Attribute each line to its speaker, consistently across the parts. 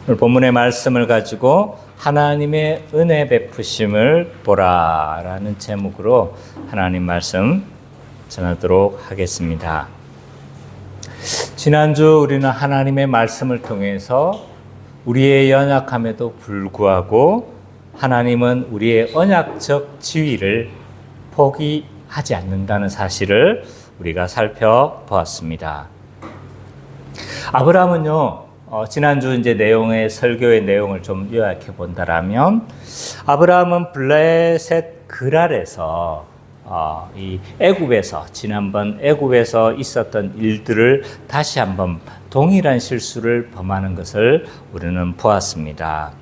Speaker 1: 오늘 본문의 말씀을 가지고 하나님의 은혜 베푸심을 보라라는 제목으로 하나님 말씀 전하도록 하겠습니다. 지난주 우리는 하나님의 말씀을 통해서 우리의 연약함에도 불구하고 하나님은 우리의 언약적 지위를 포기하지 않는다는 사실을 우리가 살펴보았습니다. 아브라함은요, 지난주 이제 설교의 내용을 좀 요약해 본다라면, 아브라함은 블레셋 그랄에서 이 지난번 애굽에서 있었던 일들을 다시 한번 동일한 실수를 범하는 것을 우리는 보았습니다.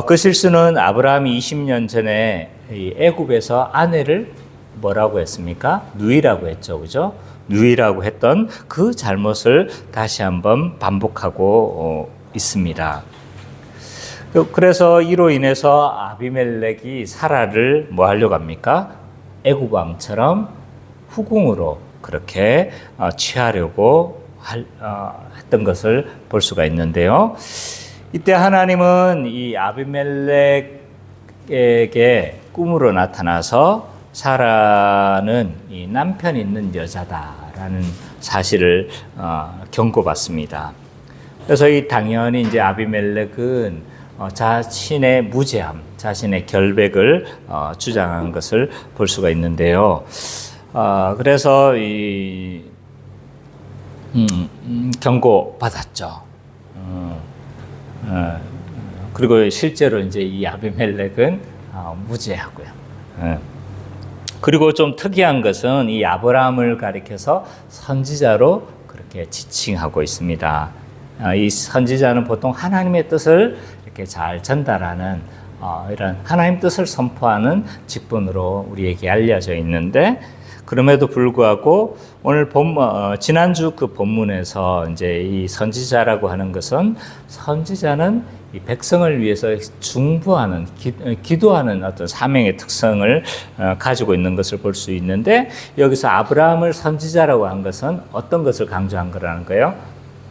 Speaker 1: 그 실수는 아브라함이 20년 전에 이 애굽에서 아내를 뭐라고 했습니까? 누이라고 했죠, 그죠? 누이라고 했던 그 잘못을 다시 한번 반복하고 있습니다. 그래서 이로 인해서 아비멜렉이 사라를 뭐 하려고 합니까? 애굽 왕처럼 후궁으로 그렇게 취하려고 했던 것을 볼 수가 있는데요. 이때 하나님은 이 아비멜렉에게 꿈으로 나타나서 사라는 이 남편 있는 여자다라는 사실을 경고받습니다. 그래서 당연히 이제 아비멜렉은 자신의 무죄함, 자신의 결백을 주장한 것을 볼 수가 있는데요. 그래서 경고받았죠. 그리고 실제로 이제 이 아비멜렉은 무죄하고요. 그리고 좀 특이한 것은 이 아브라함을 가리켜서 선지자로 그렇게 지칭하고 있습니다. 이 선지자는 보통 하나님의 뜻을 이렇게 잘 전달하는 이런 하나님 뜻을 선포하는 직분으로 우리에게 알려져 있는데, 그럼에도 불구하고 오늘 지난주 그 본문에서 이제 이 선지자라고 하는 것은, 선지자는 이 백성을 위해서 중보하는, 기도하는 어떤 사명의 특성을 가지고 있는 것을 볼 수 있는데, 여기서 아브라함을 선지자라고 한 것은 어떤 것을 강조한 거라는 거예요?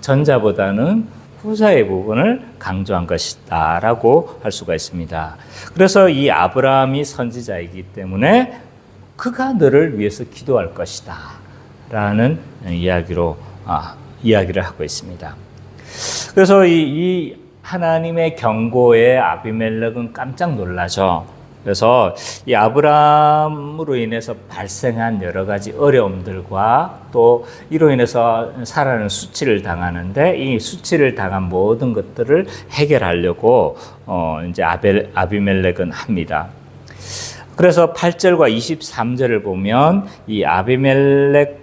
Speaker 1: 전자보다는 후자의 부분을 강조한 것이다라고 할 수가 있습니다. 그래서 이 아브라함이 선지자이기 때문에 그가 너를 위해서 기도할 것이다 라는 이야기를 하고 있습니다. 그래서 이 하나님의 경고에 아비멜렉은 깜짝 놀라죠. 그래서 이 아브라함으로 인해서 발생한 여러 가지 어려움들과 또 이로 인해서 사라는 수치를 당하는데, 이 수치를 당한 모든 것들을 해결하려고 이제 아비멜렉은 합니다. 그래서 8절과 23절을 보면 이 아비멜렉은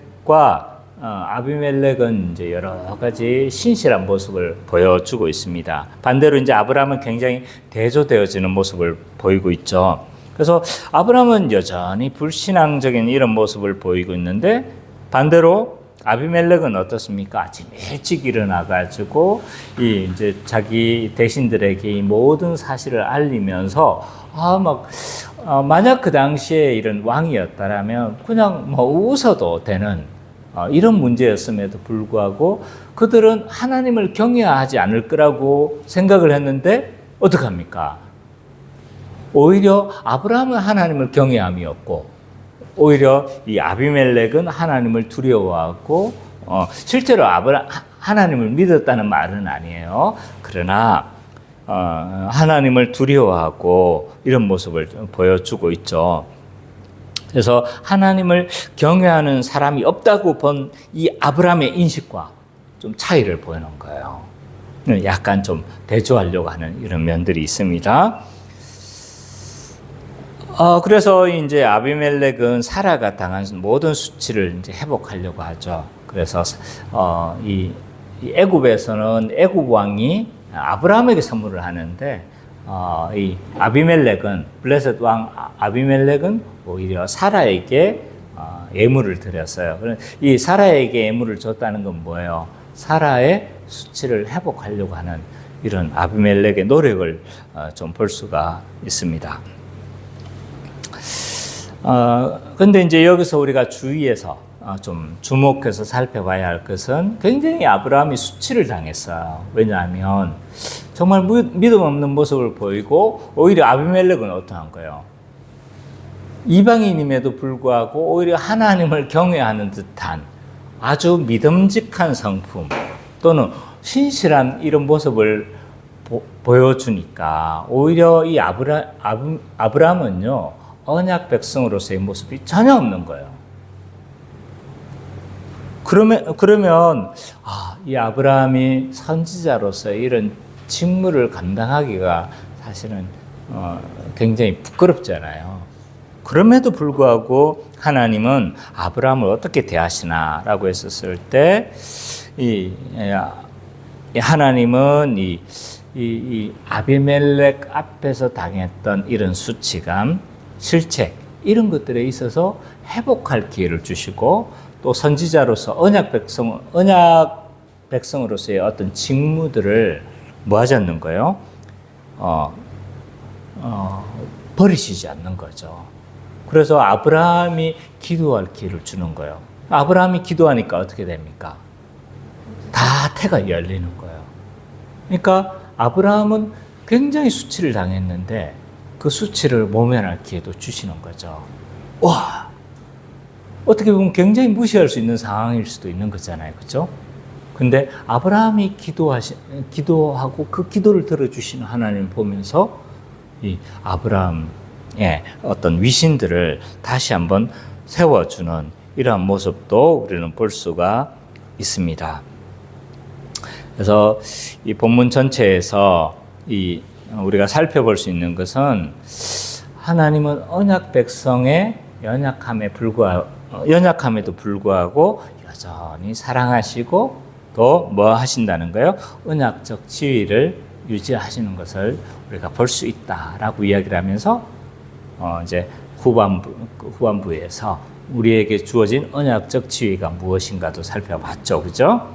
Speaker 1: 이제 여러 가지 신실한 모습을 보여주고 있습니다. 반대로 이제 아브라함은 굉장히 대조되어지는 모습을 보이고 있죠. 그래서 아브라함은 여전히 불신앙적인 이런 모습을 보이고 있는데, 반대로 아비멜렉은 어떻습니까? 아침 일찍 일어나가지고 이제 자기 대신들에게 이 모든 사실을 알리면서 만약 그 당시에 이런 왕이었다라면 그냥 웃어도 되는 이런 문제였음에도 불구하고 그들은 하나님을 경외하지 않을 거라고 생각을 했는데, 어떡합니까? 오히려 아브라함은 하나님을 경외함이었고, 오히려 이 아비멜렉은 하나님을 두려워하고, 실제로 하나님을 믿었다는 말은 아니에요. 그러나 하나님을 두려워하고 이런 모습을 보여주고 있죠. 그래서 하나님을 경외하는 사람이 없다고 본 이 아브라함의 인식과 좀 차이를 보이는 거예요. 약간 좀 대조하려고 하는 이런 면들이 있습니다. 그래서 이제 아비멜렉은 사라가 당한 모든 수치를 이제 회복하려고 하죠. 그래서 이 애굽에서는 애굽 왕이 아브라함에게 선물을 하는데, 이 아비멜렉은, 블레셋 왕 아비멜렉은 오히려 사라에게 예물을 드렸어요. 이 사라에게 예물을 줬다는 건 뭐예요? 사라의 수치를 회복하려고 하는 이런 아비멜렉의 노력을 좀 볼 수가 있습니다. 근데 이제 여기서 우리가 주의해서 좀 주목해서 살펴봐야 할 것은 굉장히 아브라함이 수치를 당했어요. 왜냐하면 정말 믿음 없는 모습을 보이고 오히려 아비멜렉은 어떠한 거예요? 이방인임에도 불구하고 오히려 하나님을 경외하는 듯한 아주 믿음직한 성품 또는 신실한 이런 모습을 보여주니까 오히려 이 아브라함은요 언약 백성으로서의 모습이 전혀 없는 거예요. 그러면 이 아브라함이 선지자로서 이런 직무를 감당하기가 사실은 굉장히 부끄럽잖아요. 그럼에도 불구하고 하나님은 아브라함을 어떻게 대하시나라고 했었을 때 하나님은 이 아비멜렉 앞에서 당했던 이런 수치감, 실책 이런 것들에 있어서 회복할 기회를 주시고 또 선지자로서 언약 백성으로서의 어떤 직무들을 뭐 하지 않는 거예요? 버리시지 않는 거죠. 그래서 아브라함이 기도할 기회를 주는 거예요. 아브라함이 기도하니까 어떻게 됩니까? 다 태가 열리는 거예요. 그러니까 아브라함은 굉장히 수치를 당했는데 그 수치를 모면할 기회도 주시는 거죠. 와! 어떻게 보면 굉장히 무시할 수 있는 상황일 수도 있는 거잖아요. 그렇죠? 근데 아브라함이 기도하고 그 기도를 들어주시는 하나님을 보면서 이 아브라함의 어떤 위신들을 다시 한번 세워주는 이러한 모습도 우리는 볼 수가 있습니다. 그래서 이 본문 전체에서 우리가 살펴볼 수 있는 것은 하나님은 언약 백성의 연약함에도 불구하고 여전히 사랑하시고 또 뭐 하신다는 거예요? 언약적 지위를 유지하시는 것을 우리가 볼 수 있다라고 이야기를 하면서 이제 후반부에서 우리에게 주어진 언약적 지위가 무엇인가도 살펴봤죠, 그죠?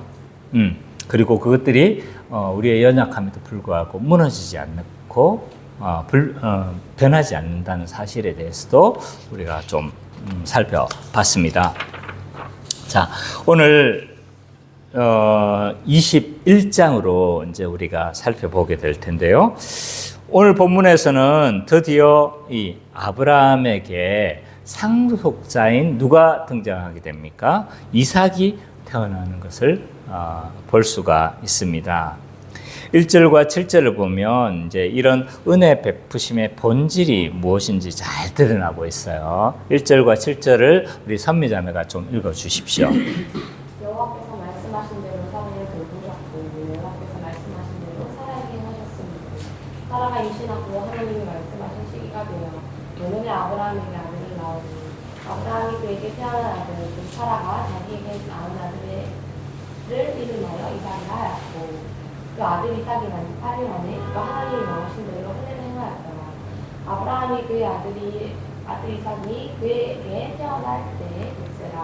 Speaker 1: 그리고 그것들이 우리의 연약함에도 불구하고 무너지지 않고 변하지 않는다는 사실에 대해서도 우리가 좀 살펴봤습니다. 자, 오늘 21장으로 이제 우리가 살펴보게 될 텐데요. 오늘 본문에서는 드디어 이 아브라함에게 상속자인 누가 등장하게 됩니까? 이삭이 태어나는 것을 볼 수가 있습니다. 1절과 7절을 보면 이제 이런 은혜 베푸심의 본질이 무엇인지 잘 드러나고 있어요. 1절과 7절을 우리 선미자매가 좀 읽어 주십시오.
Speaker 2: 여호와께서 말씀하신 대로 사라를 돌보셨고 여호와께서 말씀하신 대로 사라에게 하셨습니다. 사라가 임신하고 하나님이 말씀하신 시기가 되어 노년에 아브라함에게 아들을 낳으니 아브라함이 그에게 태어난 아들 곧 사라가 자기에게 낳은 아들을 이름하여 이삭이라 하였고 그 아들 이삭이 난 지 8일 만에 그가 하나님이 명하신 대로 은혜를 행하였더라. 아브라함이 그의 아들 이삭이 그에게 태어날 때에 됐으라.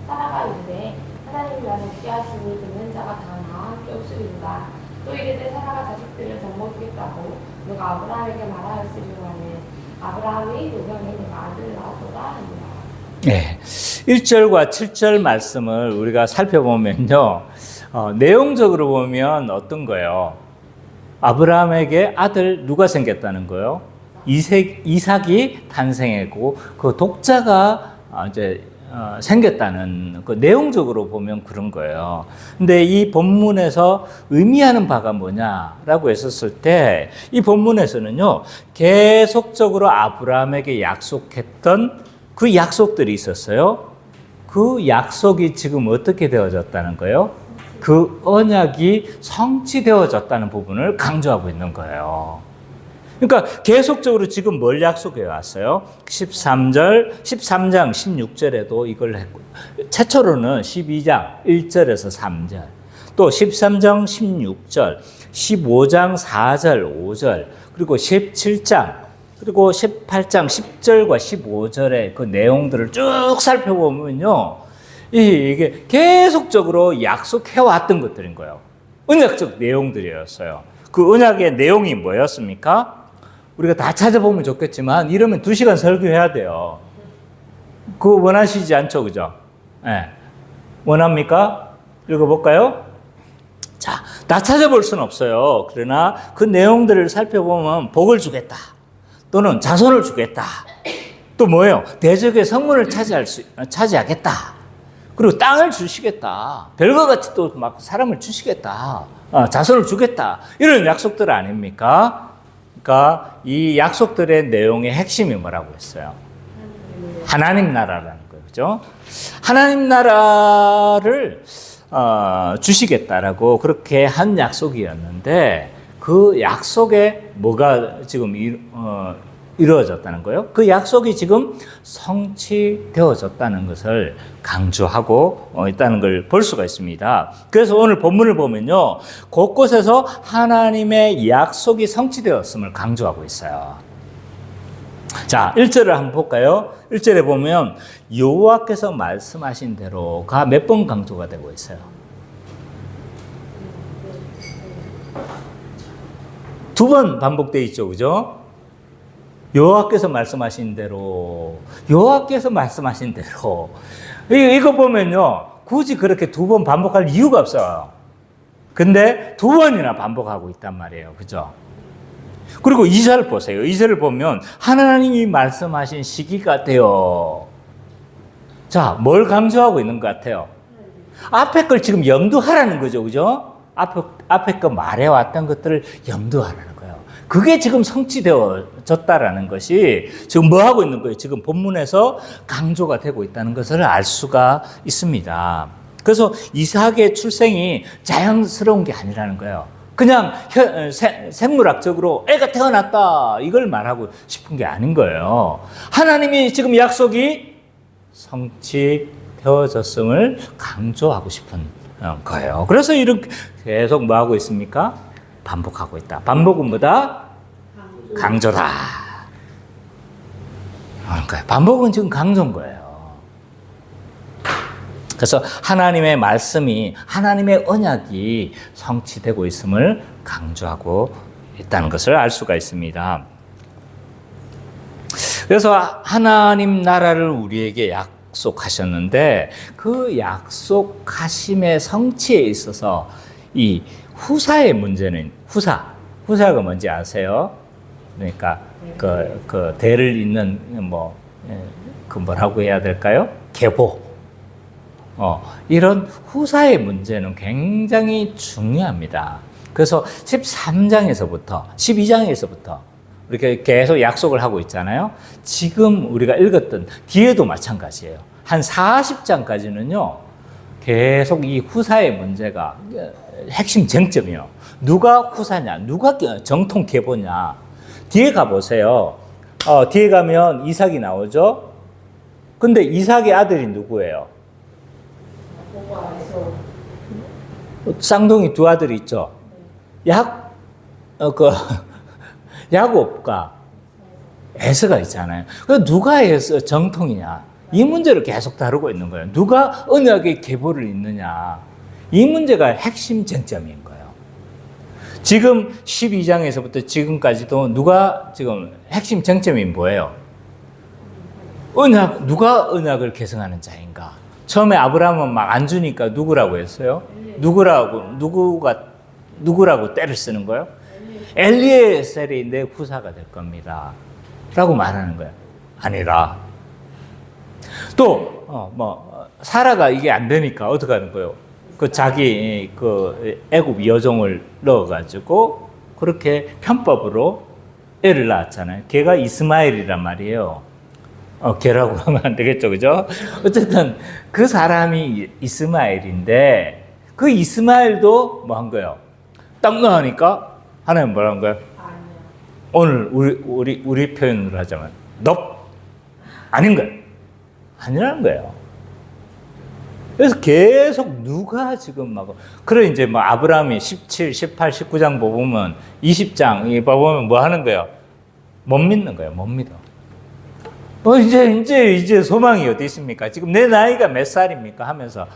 Speaker 2: 사라가 이르되 하나님이 나를 웃게 하시니 듣는 자가 다 나와 함께 웃으리로다. 또 이르되 사라가 자식들을 젖먹겠다고 누가 아브라함에게 말하였으리로하니 아브라함이 노병에 내가 아들을 낳았도다 하니라.
Speaker 1: 네, 1절과 7절 말씀을 우리가 살펴보면요. 내용적으로 보면 어떤 거예요? 아브라함에게 아들 누가 생겼다는 거예요? 이삭이 탄생했고 그 독자가 이제 생겼다는 그 내용적으로 보면 그런 거예요. 근데 이 본문에서 의미하는 바가 뭐냐라고 했었을 때 이 본문에서는요 계속적으로 아브라함에게 약속했던 그 약속들이 있었어요. 그 약속이 지금 어떻게 되어졌다는 거예요? 그 언약이 성취되어졌다는 부분을 강조하고 있는 거예요. 그러니까 계속적으로 지금 뭘 약속해 왔어요? 13장 16절에도 이걸 했고 최초로는 12장 1절에서 3절 또 13장 16절 15장 4절 5절 그리고 17장 그리고 18장 10절과 15절의 그 내용들을 쭉 살펴보면요 이게 계속적으로 약속해왔던 것들인 거예요. 언약적 내용들이었어요. 그 언약의 내용이 뭐였습니까? 우리가 다 찾아보면 좋겠지만 이러면 2시간 설교해야 돼요. 그거 원하시지 않죠, 그죠? 예. 원합니까? 읽어볼까요? 자, 다 찾아볼 수는 없어요. 그러나 그 내용들을 살펴보면 복을 주겠다. 또는 자손을 주겠다. 또 뭐예요? 대적의 성문을 차지하겠다. 그리고 땅을 주시겠다. 별과 같이 또 막 사람을 주시겠다. 자손을 주겠다. 이런 약속들 아닙니까? 그러니까 이 약속들의 내용의 핵심이 뭐라고 했어요? 하나님 나라라는 거예요. 그죠? 하나님 나라를 주시겠다라고 그렇게 한 약속이었는데 그 약속에 뭐가 지금 이루어졌다는 거예요? 그 약속이 지금 성취되어졌다는 것을 강조하고 있다는 걸 볼 수가 있습니다. 그래서 오늘 본문을 보면요, 곳곳에서 하나님의 약속이 성취되었음을 강조하고 있어요. 자, 1절을 한번 볼까요? 1절에 보면 여호와께서 말씀하신 대로가 몇 번 강조가 되고 있어요? 두 번 반복되어 있죠. 그죠? 여호와께서 말씀하신 대로, 여호와께서 말씀하신 대로. 이거 보면요, 굳이 그렇게 두 번 반복할 이유가 없어요. 근데 두 번이나 반복하고 있단 말이에요. 그죠? 그리고 2절을 보세요. 2절을 보면 하나님이 말씀하신 시기가 되어. 자, 뭘 강조하고 있는 것 같아요? 앞에 걸 지금 염두하라는 거죠. 그죠? 앞에 거 말해왔던 것들을 염두하라는 거예요. 그게 지금 성취되어졌다라는 것이 지금 뭐 하고 있는 거예요? 지금 본문에서 강조가 되고 있다는 것을 알 수가 있습니다. 그래서 이삭의 출생이 자연스러운 게 아니라는 거예요. 그냥 생물학적으로 애가 태어났다 이걸 말하고 싶은 게 아닌 거예요. 하나님이 지금 약속이 성취되어졌음을 강조하고 싶은 거예요. 그래서 이렇게 계속 뭐 하고 있습니까? 반복하고 있다. 반복은 뭐다? 강조다. 그러니까 반복은 지금 강조인 거예요. 그래서 하나님의 말씀이, 하나님의 언약이 성취되고 있음을 강조하고 있다는 것을 알 수가 있습니다. 그래서 하나님 나라를 우리에게 약속하셨는데 그 약속하심의 성취에 있어서 이 후사의 문제는, 후사가 뭔지 아세요? 그러니까 그 대를 잇는 그 뭐라고 해야 될까요? 계보. 이런 후사의 문제는 굉장히 중요합니다. 그래서 13장에서부터 12장에서부터 이렇게 계속 약속을 하고 있잖아요. 지금 우리가 읽었던 뒤에도 마찬가지예요. 한 40장까지는요, 계속 이 후사의 문제가 핵심 쟁점이요. 누가 후사냐, 누가 정통 계보냐. 뒤에 가보세요. 뒤에 가면 이삭이 나오죠. 근데 이삭의 아들이 누구예요? 쌍둥이 두 아들이 있죠. 야곱과 에서가 있잖아요. 누가 에서 정통이냐? 이 문제를 계속 다루고 있는 거예요. 누가 언약의 계보를 잇느냐? 이 문제가 핵심 쟁점인 거예요. 지금 12장에서부터 지금까지도 누가 지금 핵심 쟁점이 뭐예요? 누가 언약을 계승하는 자인가? 처음에 아브라함은 막 안 주니까 누구라고 했어요? 누구라고 때를 쓰는 거예요? 엘리에셀이 내 후사가 될 겁니다. 라고 말하는 거예요. 아니라. 또, 사라가 이게 안 되니까 어떻게 하는 거예요? 자기 애굽 여종을 넣어가지고 그렇게 편법으로 애를 낳았잖아요. 걔가 이스마엘이란 말이에요. 걔라고 하면 안 되겠죠, 그죠? 어쨌든 그 사람이 이스마엘인데 그 이스마엘도 뭐 한 거예요? 딱 넣으니까 하나님 뭐라 한 거예요? 오늘 우리 표현으로 하자면 아닌 거예요. 아니라는 거예요. 그래서 계속 누가 지금 그래 이제 아브라함이 17, 18, 19장 보면 20장 보면 뭐 하는 거예요? 못 믿는 거예요. 못 믿어. 이제 소망이 어디 있습니까? 지금 내 나이가 몇 살입니까? 하면서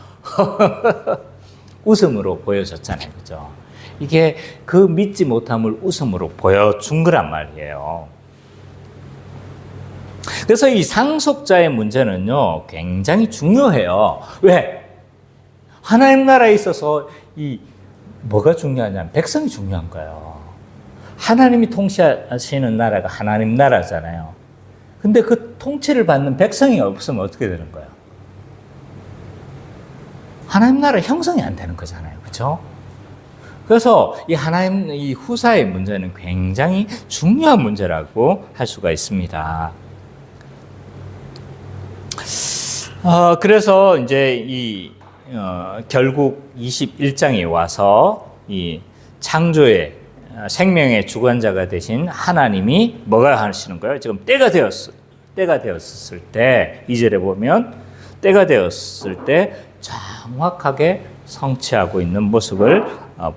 Speaker 1: 웃음으로 보여줬잖아요. 그죠? 이게 그 믿지 못함을 웃음으로 보여준 거란 말이에요. 그래서 이 상속자의 문제는요, 굉장히 중요해요. 왜? 하나님 나라에 있어서 이 뭐가 중요하냐면 백성이 중요한 거예요. 하나님이 통치하시는 나라가 하나님 나라잖아요. 근데 그 통치를 받는 백성이 없으면 어떻게 되는 거예요? 하나님 나라 형성이 안 되는 거잖아요. 그렇죠? 그래서 이 하나님 이 후사의 문제는 굉장히 중요한 문제라고 할 수가 있습니다. 그래서 이제 결국 21장에 와서 이 창조의 생명의 주관자가 되신 하나님이 뭐가 하시는 거예요? 지금 때가 되었을 때 2절에 보면 때가 되었을 때 정확하게 성취하고 있는 모습을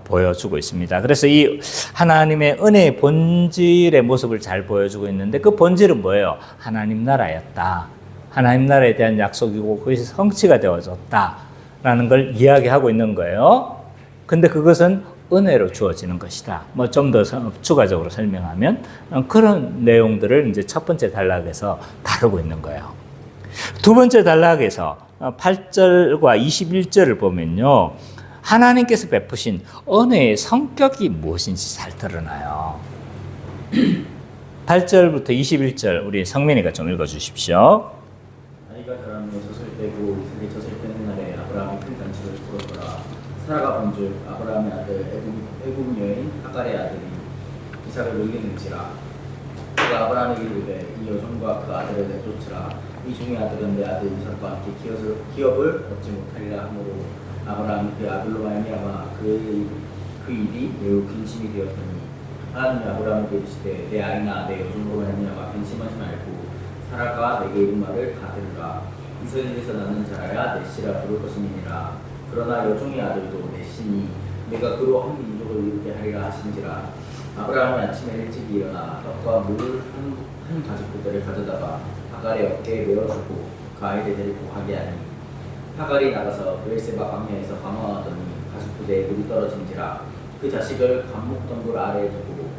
Speaker 1: 보여주고 있습니다. 그래서 이 하나님의 은혜의 본질의 모습을 잘 보여주고 있는데 그 본질은 뭐예요? 하나님 나라였다. 하나님 나라에 대한 약속이고 그것이 성취가 되어졌다라는 걸 이야기하고 있는 거예요. 근데 그것은 은혜로 주어지는 것이다. 뭐 좀 더 추가적으로 설명하면 그런 내용들을 이제 첫 번째 단락에서 다루고 있는 거예요. 두 번째 단락에서 8절과 21절을 보면요. 하나님께서 베푸신 은혜의 성격이 무엇인지 잘 드러나요. 8절부터 21절 우리 성민이가 좀 읽어주십시오.
Speaker 3: 아이가 자라며 젖을 떼고 이삭이 젖을 떼는 날에 아브라함이 큰 잔치를 풀었더라. 사라가 본즉 아브라함의 아들 애굽 여인 하갈의 아들이 이삭을 놀리는지라. 그가 아브라함에게 이르되 이 여종과 그 아들을 내쫓으라. 이 중의 아들은 내 아들 이삭과 함께 기업을 얻지 못하리라 하므로 아브라함이 그 아들로 말미암아 그 일이 매우 근심이 되었더니 하나님이 아브라함에게 이르시되 내 아이나 내 여종으로 말미암아 근심하지 말고 사라가 내게 이른 말을 다 들으라. 이스라엘에서 낳는 자라야 내 씨라 부를 것이니라. 그러나 여종의 아들도 내 씨니 내가 그로 한 민족을 이루게 하리라 하신지라. 아브라함은 아침에 일찍 일어나 떡과 물 한 가죽부대를 가져다가 하갈의 어깨에 메어주고 그 아이를 데리고 가게 하니 하갈이 나가서 브엘세바 광야에서 방황하더니 가죽부대에 물이 떨어진지라. 그 자식을 감목덩굴 아래에 두고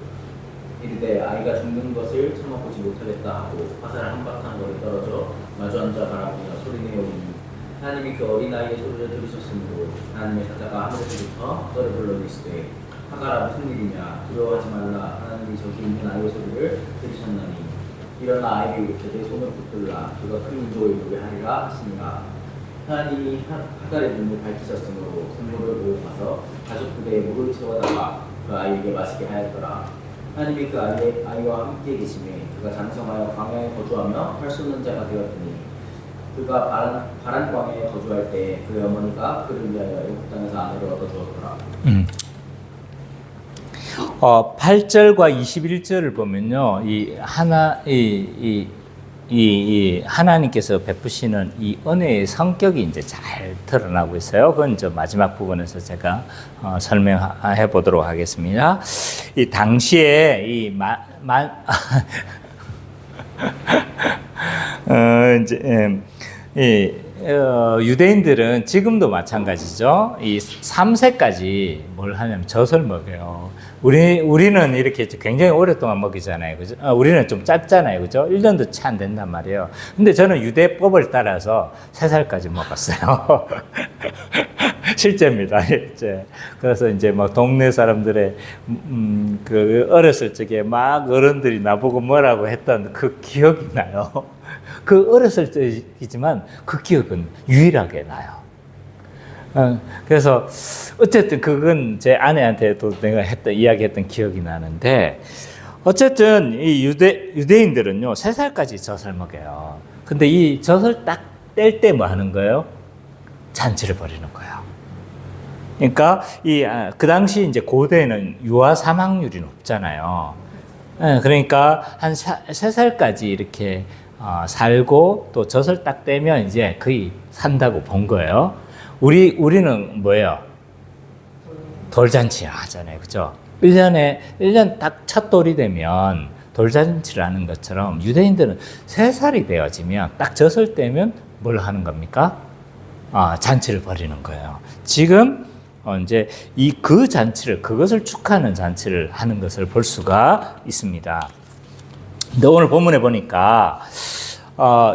Speaker 3: 이르되 아이가 죽는 것을 참아보지 못하겠다 하고 화살 한바탕 거리 떨어져 마주 앉아 바라보며 소리내오니 하나님이 그 어린아이의 소리를 들으셨으므로 하나님의 사자가 하늘에서부터 하갈을 불러내시되 하갈아 무슨 일이냐 두려워하지 말라. 하나님이 저기 있는 아이의 소리를 들으셨나니 일어나 아이를 일으켜 내 손을 붙들라. 그가 큰 민족을 이루게 하리라 하시니라. 하나님이 하갈의 눈을 밝히셨으므로 샘물을 모으고 가서 가죽 부대에 물을 채워다가 그 아이에게 마시게 하였더라. 하나님이 그 아이와 함께 계심에 그가 장성하여 광야에 거주하며 할 수 없는 자가 되었더니 그가 바란 광야에 거주할 때 그의 어머니가 그를 위하여 애굽 땅에서 아내를 얻어 주었더라.
Speaker 1: 8절과 21절을 보면요. 하나님께서 베푸시는 이 은혜의 성격이 이제 잘 드러나고 있어요. 그건 저 마지막 부분에서 제가 설명해 보도록 하겠습니다. 이 당시에 유대인들은 지금도 마찬가지죠. 이 3세까지 뭘 하냐면 젖을 먹여요. 우리는 이렇게 굉장히 오랫동안 먹이잖아요. 그죠? 우리는 좀 짧잖아요. 그죠? 1년도 채 안 된단 말이에요. 근데 저는 유대법을 따라서 3살까지 먹었어요. 실제입니다. 실제. 그래서 이제 막 동네 사람들의, 그 어렸을 적에 막 어른들이 나보고 뭐라고 했던 그 기억이 나요. 그 어렸을 적이지만 그 기억은 유일하게 나요. 그래서 어쨌든 그건 제 아내한테도 내가 이야기했던 기억이 나는데 어쨌든 이 유대인들은요 3살까지 젖을 먹여요. 근데 이 젖을 딱 뗄 때 뭐 하는 거예요? 잔치를 벌이는 거예요. 그러니까 그 당시 이제 고대는 유아 사망률이 높잖아요. 그러니까 한 3살까지 이렇게 살고 또 젖을 딱 떼면 이제 거의 산다고 본 거예요. 우리는 뭐예요? 돌잔치 하잖아요. 그죠? 1년 딱 첫 돌이 되면 돌잔치를 하는 것처럼 유대인들은 3살이 되어지면 딱 젖을 떼면 뭘 하는 겁니까? 잔치를 벌이는 거예요. 지금 이제 그 잔치를, 그것을 축하하는 잔치를 하는 것을 볼 수가 있습니다. 근데 오늘 본문에 보니까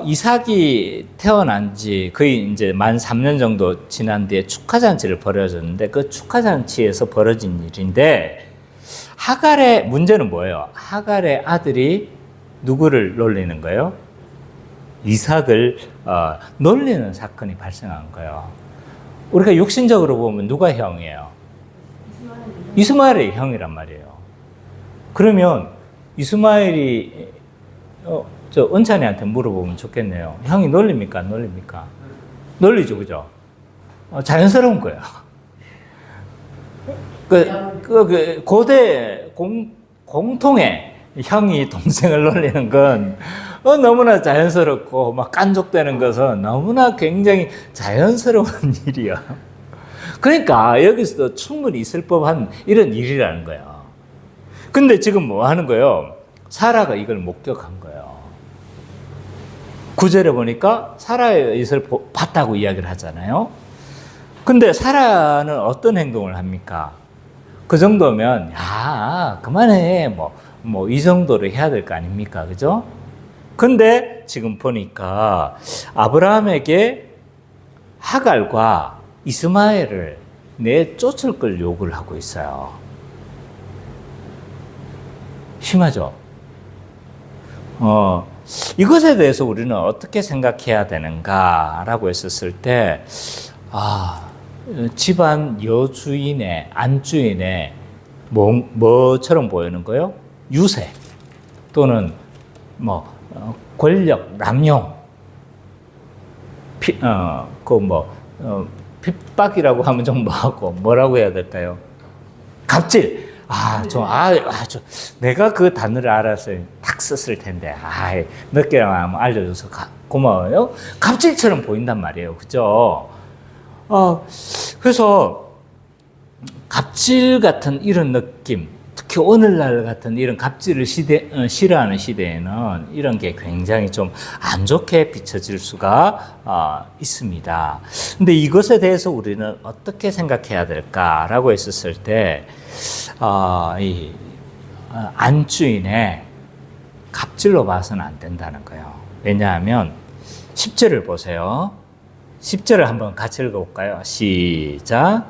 Speaker 1: 이삭이 태어난 지 거의 이제 만 3년 정도 지난 뒤에 축하잔치를 벌여줬는데 그 축하잔치에서 벌어진 일인데 하갈의 문제는 뭐예요? 하갈의 아들이 누구를 놀리는 거예요? 이삭을 놀리는 사건이 발생한 거예요. 우리가 육신적으로 보면 누가 형이에요? 이스마엘이 형이란 말이에요. 그러면 이스마엘이 저 은찬이한테 물어보면 좋겠네요. 형이 놀립니까? 안 놀립니까? 놀리죠, 그죠? 자연스러운 거예요. 고대 공통의 형이 동생을 놀리는 건 너무나 자연스럽고 막 깐족되는 것은 너무나 굉장히 자연스러운 일이야. 그러니까 여기서도 충분히 있을 법한 이런 일이라는 거예요. 근데 지금 뭐 하는 거예요? 사라가 이걸 목격한 거예요. 9절에 보니까 사라의 것을 봤다고 이야기를 하잖아요. 근데 사라는 어떤 행동을 합니까? 그 정도면 야 그만해 뭐 이 정도로 해야 될 거 아닙니까? 그죠? 근데 지금 보니까 아브라함에게 하갈과 이스마엘을 내쫓을 걸 요구를 하고 있어요. 심하죠? 이것에 대해서 우리는 어떻게 생각해야 되는가라고 했었을 때, 집안 여주인의, 안주인의 뭐처럼 보이는 거요? 유세 또는 권력 남용, 핍박이라고 하면 좀 뭐라고 해야 될까요? 갑질. 내가 그 단어를 알았어요. 딱 썼을 텐데. 늦게 알려줘서 고마워요. 갑질처럼 보인단 말이에요. 그죠? 그래서 갑질 같은 이런 느낌, 특히 오늘날 같은 이런 갑질을 싫어하는 시대에는 이런 게 굉장히 좀 안 좋게 비춰질 수가 있습니다. 근데 이것에 대해서 우리는 어떻게 생각해야 될까라고 했었을 때, 이 안주인의 갑질로 봐서는 안 된다는 거예요. 왜냐하면 10절을 보세요. 10절을 한번 같이 읽어볼까요? 시작.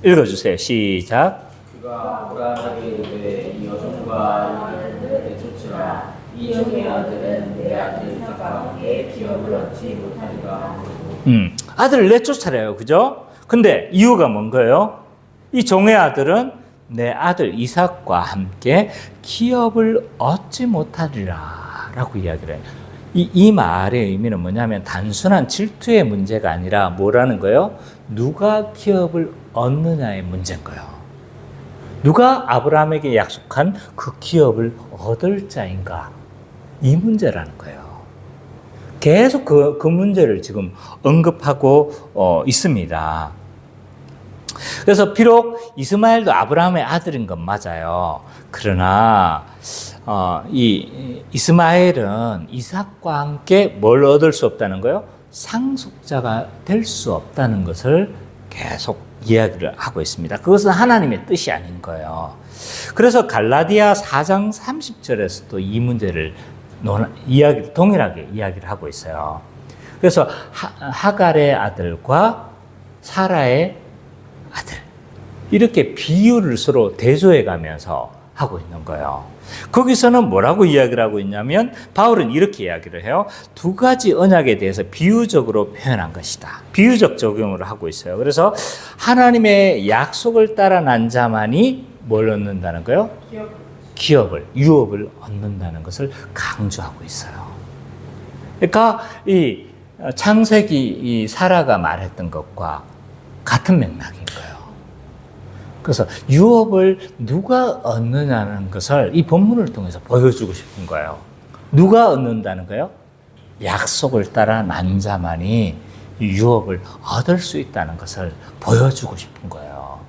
Speaker 1: 읽어주세요. 시작.
Speaker 3: 그가 아브라함에게 이르되 이 여종과 내쫓으라. 이 종의 아들은 내 아들 이삭과 함께 기업을 얻지 못하리라.
Speaker 1: 아들을 내쫓으래요. 그죠? 근데 이유가 뭔 거예요? 이 종의 아들은 내 아들 이삭과 함께 기업을 얻지 못하리라 라고 이야기를 해요. 이 말의 의미는 뭐냐면 단순한 질투의 문제가 아니라 뭐라는 거예요? 누가 기업을 얻느냐의 문제인 거예요. 누가 아브라함에게 약속한 그 기업을 얻을 자인가? 이 문제라는 거예요. 계속 그 문제를 지금 언급하고 있습니다. 그래서 비록 이스마엘도 아브라함의 아들인 건 맞아요. 그러나 이 이스마엘은 이삭과 함께 뭘 얻을 수 없다는 거예요? 상속자가 될 수 없다는 것을 계속 이야기를 하고 있습니다. 그것은 하나님의 뜻이 아닌 거예요. 그래서 갈라디아 4장 30절에서도 이 문제를 동일하게 이야기를 하고 있어요. 그래서 하갈의 아들과 사라의 아들, 이렇게 비유를 서로 대조해 가면서 하고 있는 거예요. 거기서는 뭐라고 이야기를 하고 있냐면 바울은 이렇게 이야기를 해요. 두 가지 언약에 대해서 비유적으로 표현한 것이다. 비유적 적용을 하고 있어요. 그래서 하나님의 약속을 따라 난 자만이 뭘 얻는다는 거예요? 유업을 얻는다는 것을 강조하고 있어요. 그러니까 이 창세기 이 사라가 말했던 것과 같은 맥락인 거예요. 그래서 유업을 누가 얻느냐는 것을 이 본문을 통해서 보여주고 싶은 거예요. 누가 얻는다는 거예요? 약속을 따라 난 자만이 유업을 얻을 수 있다는 것을 보여주고 싶은 거예요.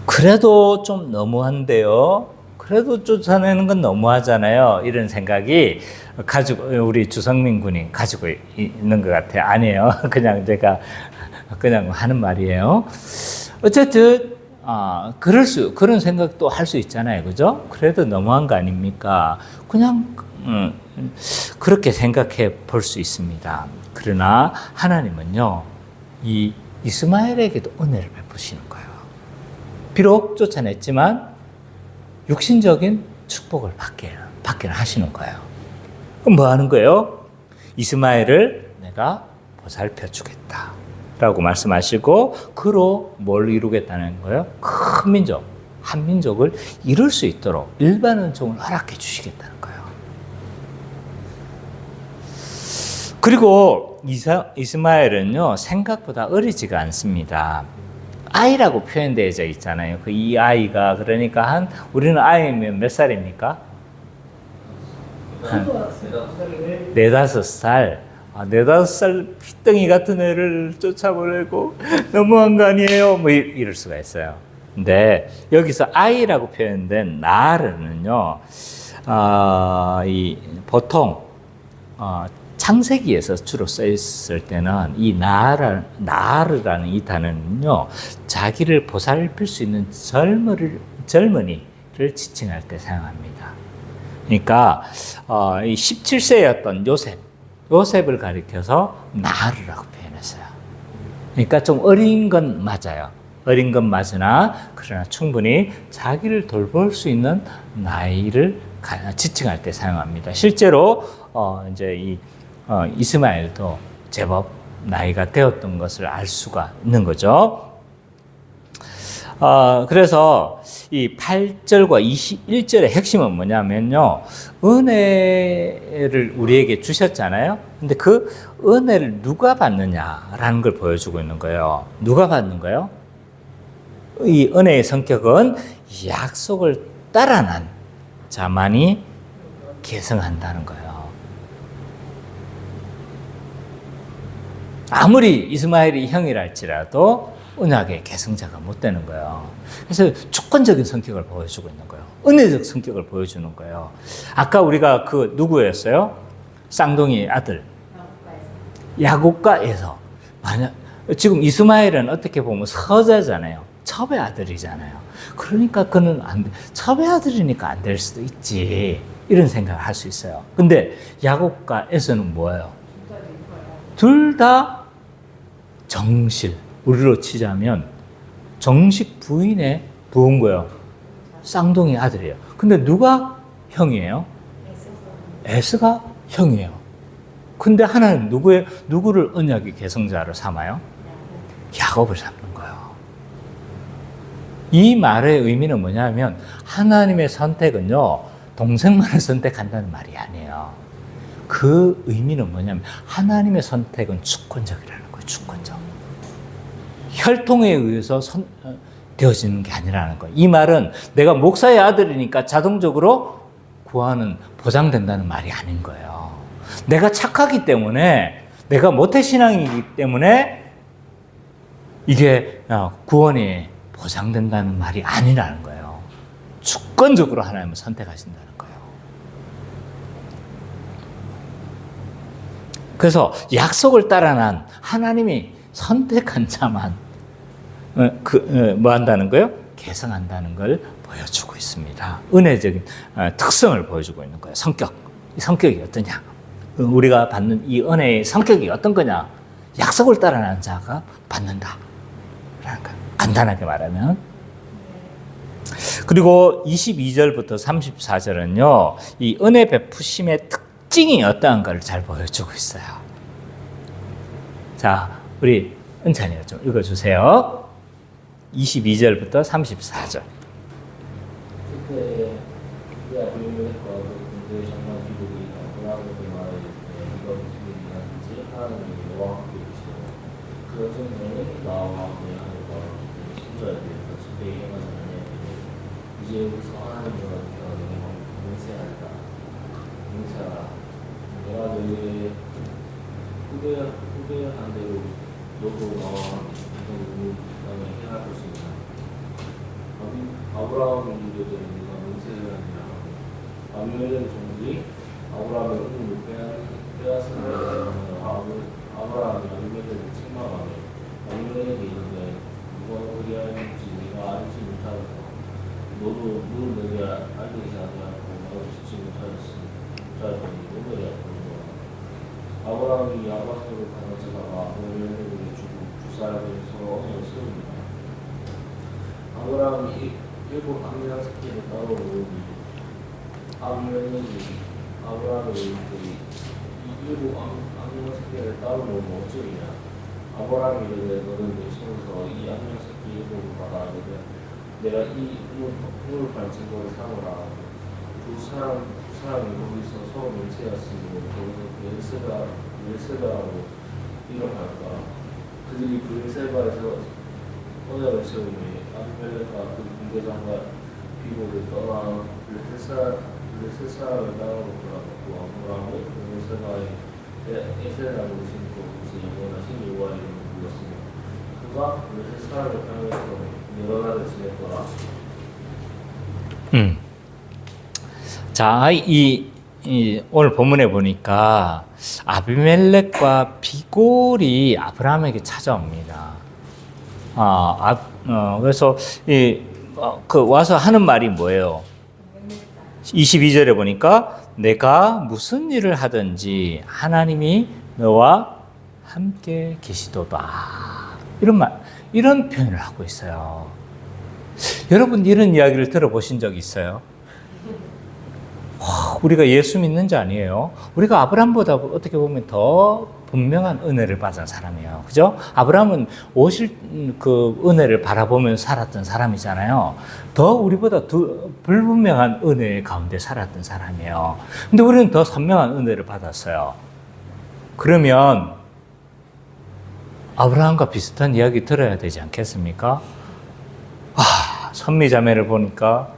Speaker 1: 그래도 좀 너무한데요. 그래도 쫓아내는 건 너무하잖아요. 이런 생각이 우리 주성민 군이 가지고 있는 것 같아요. 아니에요. 그냥 제가 하는 말이에요. 어쨌든 그런 생각도 할 수 있잖아요. 그죠? 그래도 너무한 거 아닙니까? 그냥 그렇게 생각해 볼 수 있습니다. 그러나 하나님은요, 이 이스마엘에게도 은혜를 베푸시는 거예요. 비록 쫓아냈지만 육신적인 축복을 받게 하시는 거예요. 그럼 뭐 하는 거예요? 이스마엘을 내가 보살펴 주겠다 라고 말씀하시고, 그로 뭘 이루겠다는 거예요? 큰 민족, 한 민족을 이룰 수 있도록 일반 은총을 허락해 주시겠다는 거예요. 그리고 이스마엘은요, 생각보다 어리지가 않습니다. 아이라고 표현되어 있잖아요. 이 아이가, 그러니까 우리는 아이면 몇 살입니까? 한 4-5살. 4-5살 피덩이 같은 애를 쫓아보내고 너무한 거 아니에요? 뭐 이럴 수가 있어요. 근데 여기서 아이라고 표현된 나르는요, 보통 창세기에서 주로 쓰였을 때는 이 나르라는 이 단어는요, 자기를 보살필 수 있는 젊은이를 지칭할 때 사용합니다. 그러니까 이 17세였던 요셉을 가리켜서 나르라고 표현했어요. 그러니까 좀 어린 건 맞아요. 어린 건 맞으나 그러나 충분히 자기를 돌볼 수 있는 나이를 지칭할 때 사용합니다. 실제로 이제 이스마엘도 제법 나이가 되었던 것을 알 수가 있는 거죠. 그래서 이 8절과 21절의 핵심은 뭐냐면요, 은혜를 우리에게 주셨잖아요. 근데 그 은혜를 누가 받느냐라는 걸 보여주고 있는 거예요. 누가 받는 거예요? 이 은혜의 성격은 약속을 따라난 자만이 계승한다는 거예요. 아무리 이스마엘이 형이랄지라도 언약의 계승자가 못 되는 거예요. 그래서 주권적인 성격을 보여주고 있는 거예요. 은혜적 성격을 보여주는 거예요. 아까 우리가 누구였어요? 쌍둥이 아들. 야곱과에서. 지금 이스마엘은 어떻게 보면 서자잖아요. 첩의 아들이잖아요. 그러니까 그는 첩의 아들이니까 안 될 수도 있지. 이런 생각을 할 수 있어요. 근데 야곱과 에서는 뭐예요? 둘 다 정실. 우리로 치자면 정식 부인의 부은 거예요. 쌍둥이 아들이에요. 근데 누가 형이에요? 에스가 형이에요. 근데 하나님 누구를 언약의 계승자로 삼아요? 야곱을 삼는 거예요. 이 말의 의미는 뭐냐면 하나님의 선택은요, 동생만을 선택한다는 말이 아니에요. 그 의미는 뭐냐면 하나님의 선택은 주권적이라는 거예요. 주권적. 혈통에 의해서 되어지는 게 아니라는 거예요. 이 말은 내가 목사의 아들이니까 자동적으로 구원은 보장된다는 말이 아닌 거예요. 내가 착하기 때문에, 내가 모태신앙이기 때문에 이게 구원이 보장된다는 말이 아니라는 거예요. 주권적으로 하나님을 선택하신다는 거예요. 그래서 약속을 따라난 하나님이 선택한 자만 뭐 한다는 거예요? 계승한다는 걸 보여주고 있습니다. 은혜적인 특성을 보여주고 있는 거예요. 이 성격이 어떠냐? 우리가 받는 이 은혜의 성격이 어떤 거냐? 약속을 따라난 자가 받는다. 라는 거예요. 간단하게 말하면. 그리고 22절부터 34절은요, 이 은혜 베푸심의 특징이 어떠한가를 잘 보여주고 있어요. 자, 우리 은찬이가 좀 읽어주세요. 22절부터 34절.
Speaker 4: 그때 그 아비멜렉과 그의 장막 기록이 아브라함에게 말하였되 네가 무슨 일이든지 하나님이 너와 함께 계시고 그 여정에는 나와 내 하늘과 신자에 대해 같이 행하지 아니하기를 이제부터 하나님과 내가 맹세하라. 내가 너희의 후대한 대로 너도 나와 행할 것이니라. 아브라함이 이르되 네가 맹세를 하니라. 아비멜렉 종들이 아브라함의 은을 빼앗으며 아브라함이 아비멜렉을 책망하며 아비멜렉이 이르되 누가 그리하였는지 네가 알지 못하였다. 너도 누를 내게 알게 하지 않고 나도 듣지 못하였으니 짧은 오늘의 아브라함이 야바스로 가져다가 아비멜렉에게 주고 두 사람을 서로 언약을 세웁니다. 아브라함이 일곱 암양 새끼를 따로 모으니 아비멜렉이 아브라함에게 이 일곱 암양 새끼를 따로 모으면 어쩌리냐. 아브라함이 이르되 너는 내 손에서 이 암양 새끼 일곱을 받아 내가 이 우물 밟힌 것을 삼으라. 두 사람이 거기서 서로 맹세하였으므로 거기서 베르세바로 이름하였다. 그들이 베르세바에서 언약을 세우니 아비멜렉과 그 군대장과 비복을 떠나 블레셋 사람을 따라오고 돌아갔고 아브라함은 베르세바에 에셀라고 신고 그것을 영원하신 여호와 이름을 불렀으며 그가 블레셋 사람을 향해서 여러 날을 지냈더라.
Speaker 1: 자, 오늘 본문에 보니까 아비멜렉과 비골이 아브라함에게 찾아옵니다. 그래서 와서 하는 말이 뭐예요? 22절에 보니까 내가 무슨 일을 하든지 하나님이 너와 함께 계시도다. 이런 표현을 하고 있어요. 여러분 이런 이야기를 들어보신 적 있어요? 우리가 예수 믿는 자 아니에요? 우리가 아브라함보다 어떻게 보면 더 분명한 은혜를 받은 사람이에요. 그죠? 아브라함은 오실 그 은혜를 바라보면서 살았던 사람이잖아요. 더 우리보다 불분명한 은혜 가운데 살았던 사람이에요. 근데 우리는 더 선명한 은혜를 받았어요. 그러면 아브라함과 비슷한 이야기 들어야 되지 않겠습니까? 선미자매를 보니까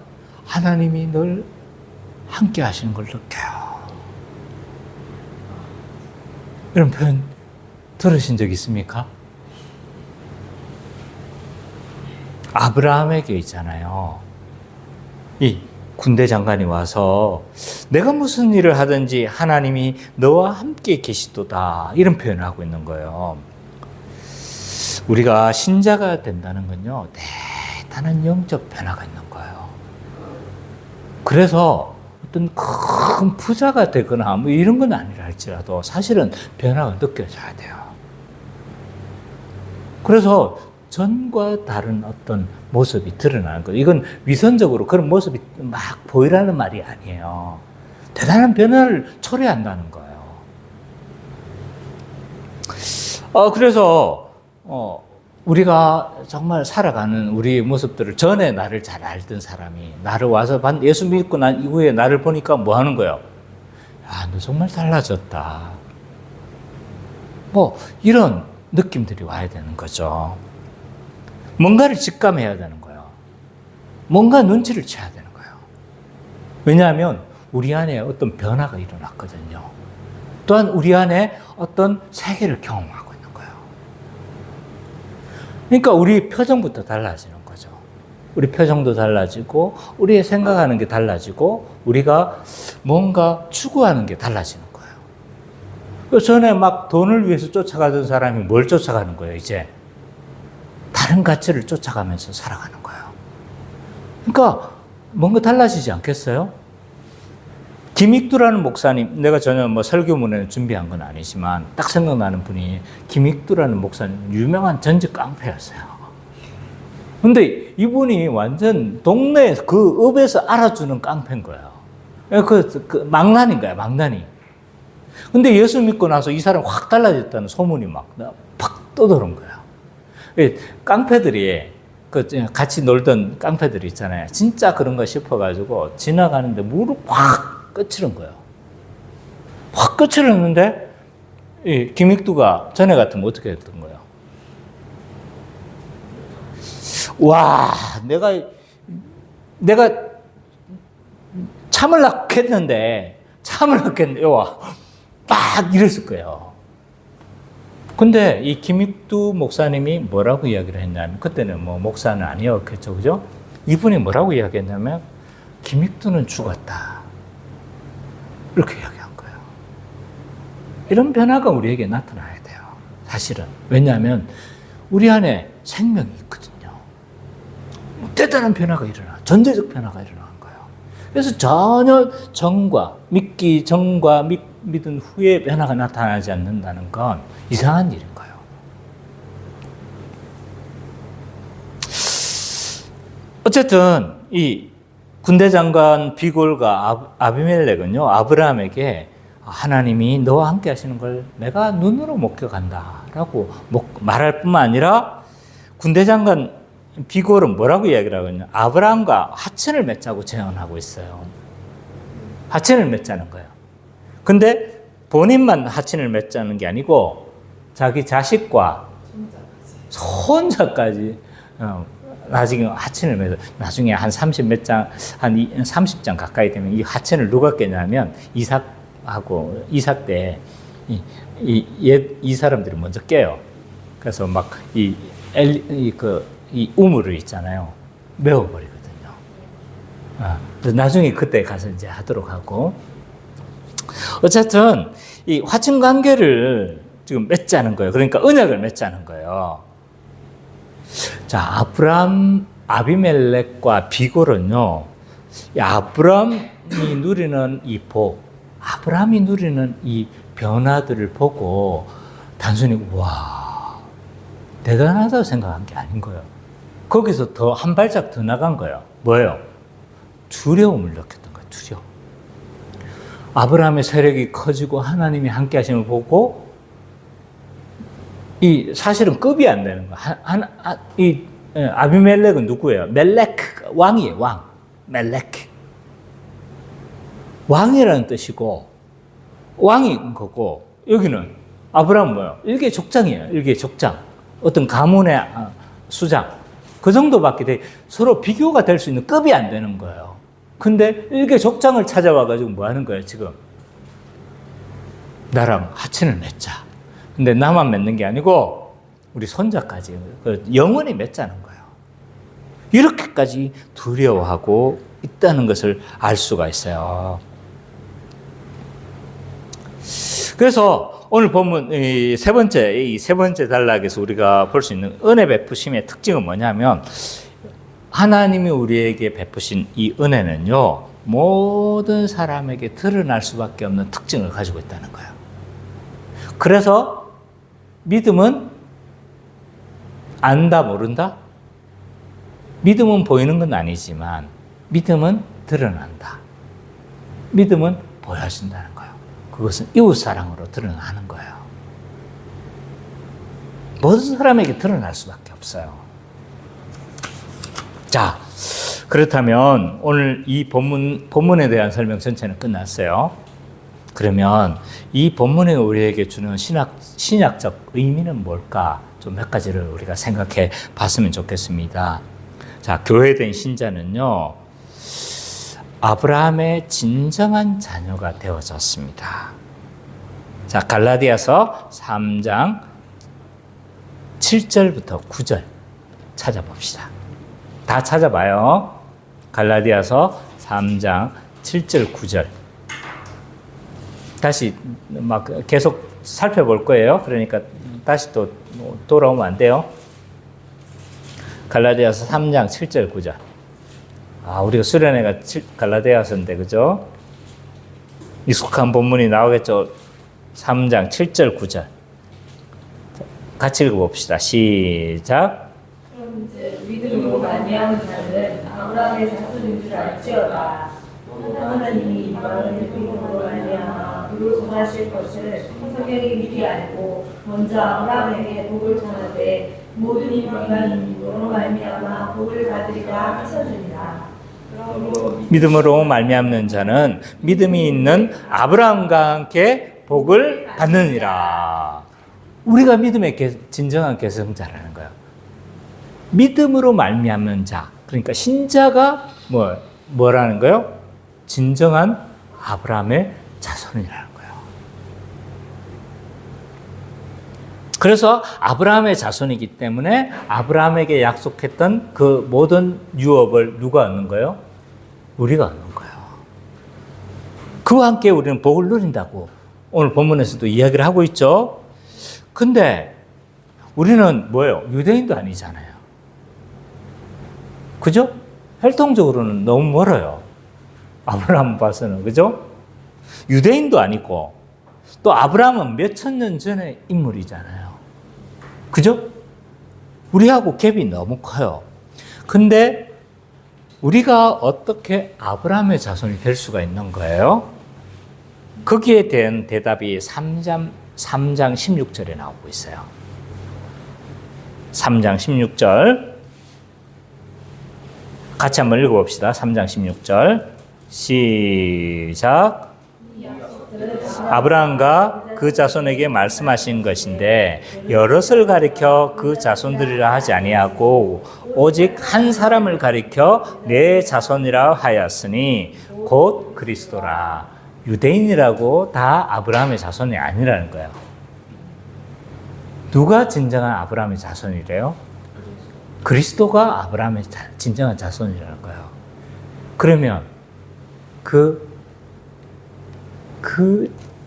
Speaker 1: 하나님이 늘 함께 하시는 걸 느껴요. 이런 표현 들으신 적 있습니까? 아브라함에게 있잖아요. 이 군대 장관이 와서 내가 무슨 일을 하든지 하나님이 너와 함께 계시도다. 이런 표현을 하고 있는 거예요. 우리가 신자가 된다는 건요, 대단한 영적 변화가 있는 거예요. 그래서 어떤 큰 부자가 되거나 뭐 이런 건 아니라 할지라도 사실은 변화가 느껴져야 돼요. 그래서 전과 다른 어떤 모습이 드러나는 거예요. 이건 위선적으로 그런 모습이 막 보이라는 말이 아니에요. 대단한 변화를 초래한다는 거예요. 그래서 우리가 정말 살아가는 우리의 모습들을 전에 나를 잘 알던 사람이 나를 와서 예수 믿고 난 이후에 나를 보니까 뭐 하는 거예요? 야, 너 정말 달라졌다. 뭐 이런 느낌들이 와야 되는 거죠. 뭔가를 직감해야 되는 거예요. 뭔가 눈치를 채야 되는 거예요. 왜냐하면 우리 안에 어떤 변화가 일어났거든요. 또한 우리 안에 어떤 세계를 경험하고 있는 거예요. 그러니까 우리 표정부터 달라지는 거죠. 우리 표정도 달라지고 우리의 생각하는 게 달라지고 우리가 뭔가 추구하는 게 달라지는 거예요. 그 전에 막 돈을 위해서 쫓아가던 사람이 뭘 쫓아가는 거예요, 이제? 다른 가치를 쫓아가면서 살아가는 거예요. 그러니까 뭔가 달라지지 않겠어요? 김익두라는 목사님, 내가 전혀 뭐 설교문에 준비한 건 아니지만 딱 생각나는 분이 김익두라는 목사님, 유명한 전직 깡패였어요. 근데 이분이 완전 동네 그 읍에서 알아주는 깡패인 거예요. 그 망나니인 거야, 망나니. 근데 예수 믿고 나서 이 사람 확 달라졌다는 소문이 팍 떠도는 거예요. 깡패들이 같이 놀던 깡패들이 있잖아요. 진짜 그런 거 싶어가지고 지나가는데 무릎 확 끝치는 거예요. 확 끝치는데 김익두가 전에 같으면 어떻게 했던 거예요? 와, 내가 참으려고 했는데 와, 막 이랬을 거예요. 근데 이 김익두 목사님이 뭐라고 이야기를 했냐면, 그때는 뭐 목사는 아니었겠죠, 그죠? 이분이 뭐라고 이야기했냐면, 김익두는 죽었다. 이렇게 이야기한 거예요. 이런 변화가 우리에게 나타나야 돼요. 사실은. 왜냐하면 우리 안에 생명이 있거든요. 대단한 변화가 일어나. 전제적 변화가 일어나는 거예요. 그래서 전혀 믿기 전과 믿은 후에 변화가 나타나지 않는다는 건 이상한 일인 거예요. 어쨌든 이 군대 장관 비골과 아비멜렉은요, 아브라함에게 하나님이 너와 함께 하시는 걸 내가 눈으로 목격한다라고 말할 뿐만 아니라 군대 장관 비골은 뭐라고 이야기를 하거든요. 아브라함과 하천을 맺자고 제안하고 있어요. 하천을 맺자는 거예요. 근데 본인만 하천을 맺자는 게 아니고 자기 자식과 손자까지 나중에 하천을 맺어 나중에 한 30 몇 장, 한 30장 가까이 되면 이 하천을 누가 깨냐면 이삭 때 이 사람들이 먼저 깨요. 그래서 막 이 우물을 있잖아요. 메워버리거든요. 그래서 나중에 그때 가서 이제 하도록 하고. 어쨌든 이 화친 관계를 지금 맺자는 거예요. 그러니까 언약을 맺자는 거예요. 자, 아비멜렉과 비골은요, 아브람이 누리는 이 복, 아브람이 누리는 이 변화들을 보고 단순히 와 대단하다고 생각한 게 아닌 거예요. 거기서 더 한 발짝 더 나간 거예요. 뭐예요? 두려움을 느꼈던 거예요. 두려움. 아브라함의 세력이 커지고 하나님이 함께 하심을 보고 이 사실은 급이 안 되는 거예요. 아비멜렉은 누구예요? 멜렉 왕이에요. 왕. 멜렉. 왕이라는 뜻이고 왕인 거고 여기는 아브라함은 뭐예요? 일개족장이에요. 일개족장. 어떤 가문의 수장. 그 정도밖에 서로 비교가 될 수 있는 급이 안 되는 거예요. 근데 일개족장을 찾아와가지고 뭐 하는 거예요, 지금? 나랑 하친을 맺자. 근데 나만 맺는 게 아니고 우리 손자까지 영원히 맺자는 거예요. 이렇게까지 두려워하고 있다는 것을 알 수가 있어요. 그래서 오늘 본문 이 세 번째 단락에서 우리가 볼 수 있는 은혜 베푸심의 특징은 뭐냐면 하나님이 우리에게 베푸신 이 은혜는요, 모든 사람에게 드러날 수밖에 없는 특징을 가지고 있다는 거예요. 그래서 믿음은 안다 모른다? 믿음은 보이는 건 아니지만 믿음은 드러난다. 믿음은 보여진다는 거예요. 그것은 이웃사랑으로 드러나는 거예요. 모든 사람에게 드러날 수밖에 없어요. 자, 그렇다면 오늘 이 본문에 대한 설명 전체는 끝났어요. 그러면 이 본문이 우리에게 주는 신약적 의미는 뭘까? 좀 몇 가지를 우리가 생각해 봤으면 좋겠습니다. 자, 교회된 신자는요, 아브라함의 진정한 자녀가 되어졌습니다. 자, 갈라디아서 3장 7절부터 9절 찾아봅시다. 다 찾아봐요. 갈라디아서 3장 7절 9절. 다시 막 계속 살펴볼 거예요. 그러니까 다시 또 돌아오면 안 돼요. 갈라디아서 3장 7절 9절. 우리가 수련회가 갈라디아서인데, 그죠? 익숙한 본문이 나오겠죠? 3장 7절 9절. 같이 읽어봅시다. 시작.
Speaker 5: 그럼 이제 믿음으로 말미암은 자는 아브라함의 자손인 줄 알지어다. 하나님이 이방인의 믿음으로 말미암아 그로 전하실 것을 성경이 미리 알고 먼저 아브라함에게 복을 전하되 모든 이방인이 믿음으로 말미암아 복을 받으리라 하셨느니라.
Speaker 1: 믿음으로 말미암는 자는 믿음이 있는 아브라함과 함께 복을 받느니라. 우리가 믿음의 진정한 계승자라는 거예요. 믿음으로 말미암는 자, 그러니까 신자가 뭐라는 거예요? 진정한 아브라함의 자손이라는 거예요. 그래서 아브라함의 자손이기 때문에 아브라함에게 약속했던 그 모든 유업을 누가 얻는 거예요? 우리가 얻는 거예요. 그와 함께 우리는 복을 누린다고 오늘 본문에서도 이야기를 하고 있죠. 근데 우리는 뭐예요? 유대인도 아니잖아요. 그죠? 혈통적으로는 너무 멀어요. 아브라함 봐서는, 그죠? 유대인도 아니고, 또 아브라함은 몇천 년 전의 인물이잖아요. 그죠? 우리하고 갭이 너무 커요. 근데 우리가 어떻게 아브라함의 자손이 될 수가 있는 거예요? 거기에 대한 대답이 3장 16절에 나오고 있어요. 3장 16절. 같이 한번 읽어봅시다. 3장 16절. 시작. 아브라함과 그 자손에게 말씀하신 것인데 여럿을 가리켜 그 자손들이라 하지 아니하고 오직 한 사람을 가리켜 내 자손이라 하였으니 곧 그리스도라. 유대인이라고 다 아브라함의 자손이 아니라는 거예요. 누가 진정한 아브라함의 자손이래요? 그리스도가 아브라함의 진정한 자손이라는 거예요. 그러면 그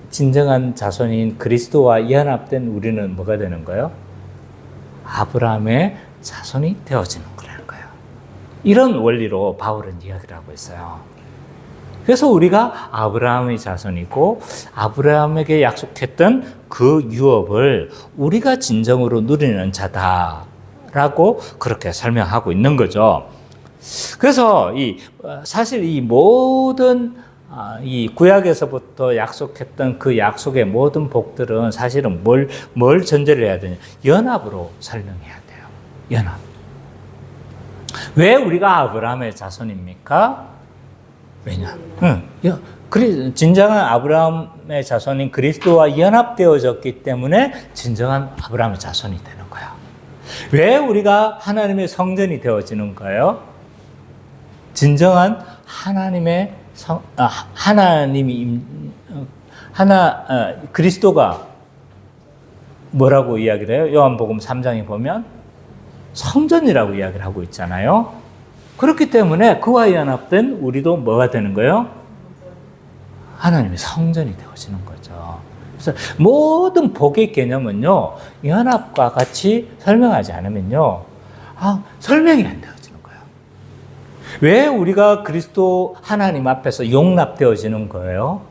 Speaker 1: 진정한 자손인 그리스도와 연합된 우리는 뭐가 되는 거예요? 아브라함의 자손이 되어지는 거라는 거예요. 이런 원리로 바울은 이야기를 하고 있어요. 그래서 우리가 아브라함의 자손이고 아브라함에게 약속했던 그 유업을 우리가 진정으로 누리는 자다라고 그렇게 설명하고 있는 거죠. 그래서 사실 이 모든 이 구약에서부터 약속했던 그 약속의 모든 복들은 사실은 뭘 전제를 해야 되냐? 연합으로 설명해야 돼요. 연합. 왜 우리가 아브라함의 자손입니까? 왜냐? 진정한 아브라함의 자손인 그리스도와 연합되어졌기 때문에 진정한 아브라함의 자손이 되는 거야. 왜 우리가 하나님의 성전이 되어지는 거예요? 진정한 그리스도가 뭐라고 이야기를 해요? 요한복음 3장에 보면 성전이라고 이야기를 하고 있잖아요. 그렇기 때문에 그와 연합된 우리도 뭐가 되는 거예요? 하나님의 성전이 되어지는 거죠. 그래서 모든 복의 개념은요, 연합과 같이 설명하지 않으면요, 설명이 안 되어지는 거예요. 왜 우리가 그리스도 하나님 앞에서 용납되어지는 거예요?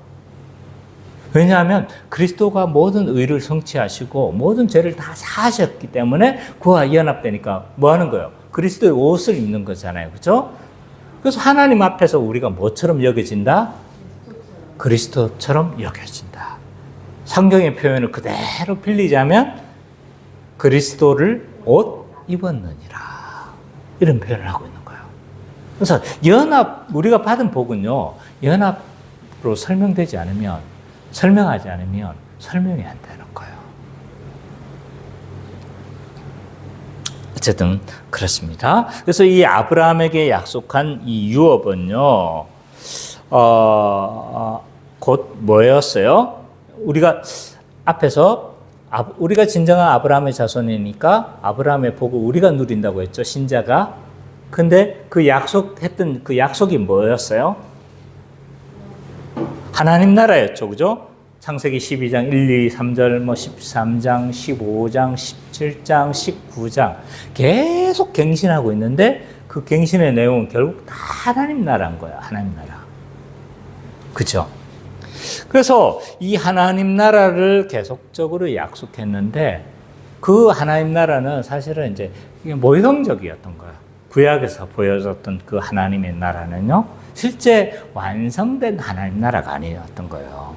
Speaker 1: 왜냐하면 그리스도가 모든 의를 성취하시고 모든 죄를 다 사하셨기 때문에 그와 연합되니까 뭐 하는 거예요? 그리스도의 옷을 입는 거잖아요. 그렇죠? 그래서 하나님 앞에서 우리가 뭐처럼 여겨진다? 그리스도처럼 여겨진다. 성경의 표현을 그대로 빌리자면 그리스도를 옷 입었느니라. 이런 표현을 하고 있는 거예요. 그래서 우리가 받은 복은요, 연합으로 설명하지 않으면 설명이 안 되는 거예요. 어쨌든 그렇습니다. 그래서 이 아브라함에게 약속한 이 유업은요, 곧 뭐였어요? 우리가 앞에서 우리가 진정한 아브라함의 자손이니까 아브라함의 복을 우리가 누린다고 했죠, 신자가. 근데 그 약속했던 그 약속이 뭐였어요? 하나님 나라였죠. 그죠? 창세기 12장 1, 2, 3절, 13장, 15장, 17장, 19장 계속 갱신하고 있는데 그 갱신의 내용은 결국 다 하나님 나라인 거예요. 하나님 나라. 그죠? 그래서 이 하나님 나라를 계속적으로 약속했는데 그 하나님 나라는 사실은 이제 모형적이었던 거예요. 구약에서 보여줬던 그 하나님의 나라는요, 실제 완성된 하나님 나라가 아니었던 거예요.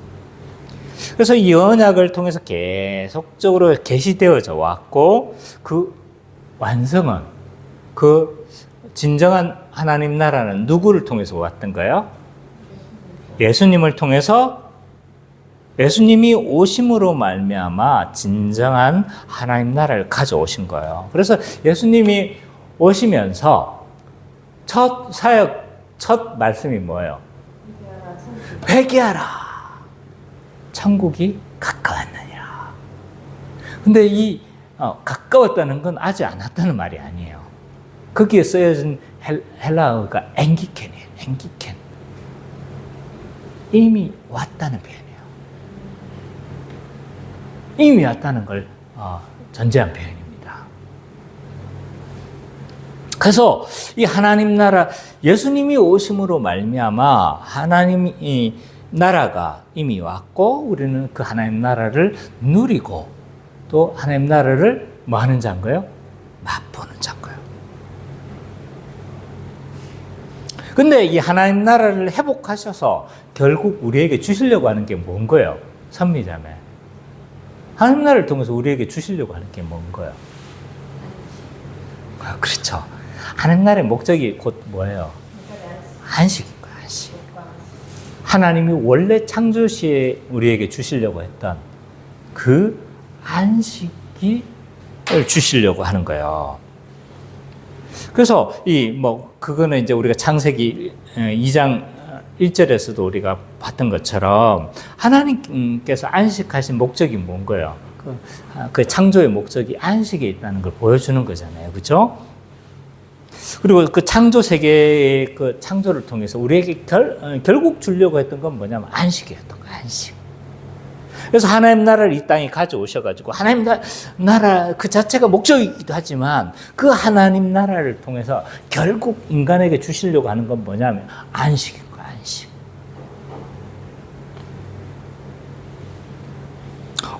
Speaker 1: 그래서 이 언약을 통해서 계속적으로 계시되어져 왔고, 그 완성은, 그 진정한 하나님 나라는 누구를 통해서 왔던 거예요? 예수님을 통해서, 예수님이 오심으로 말미암아 진정한 하나님 나라를 가져오신 거예요. 그래서 예수님이 오시면서 첫 사역, 첫 말씀이 뭐예요? 회개하라. 천국이 가까웠느니라. 근데 이 가까웠다는 건 아직 안 왔다는 말이 아니에요. 거기에 쓰여진 헬라어가 앵기켄이에요. 앵기켄. 이미 왔다는 표현이에요. 이미 왔다는 걸 전제한 표현입니다. 그래서 이 하나님 나라, 예수님이 오심으로 말미암아 하나님이 나라가 이미 왔고 우리는 그 하나님 나라를 누리고 또 하나님 나라를 뭐 하는 자인가요? 맛보는 자인가요? 근데 이 하나님 나라를 회복하셔서 결국 우리에게 주시려고 하는 게 뭔 거예요? 선미자매. 하나님 나라를 통해서 우리에게 주시려고 하는 게 뭔 거예요? 그렇죠. 하나님 나라의 목적이 곧 뭐예요? 안식인 거예요, 안식. 하나님이 원래 창조 시에 우리에게 주시려고 했던 그 안식이 주시려고 하는 거예요. 그래서 그거는 이제 우리가 창세기 2장 1절에서도 우리가 봤던 것처럼 하나님께서 안식하신 목적이 뭔 거예요? 그 창조의 목적이 안식에 있다는 걸 보여주는 거잖아요. 그죠? 그리고 그 창조 세계의 그 창조를 통해서 우리에게 결국 주려고 했던 건 뭐냐면 안식이었던 거예요. 안식. 그래서 하나님 나라를 이 땅에 가져오셔가지고 하나님 나라 그 자체가 목적이기도 하지만 그 하나님 나라를 통해서 결국 인간에게 주시려고 하는 건 뭐냐면 안식인 거예요. 안식.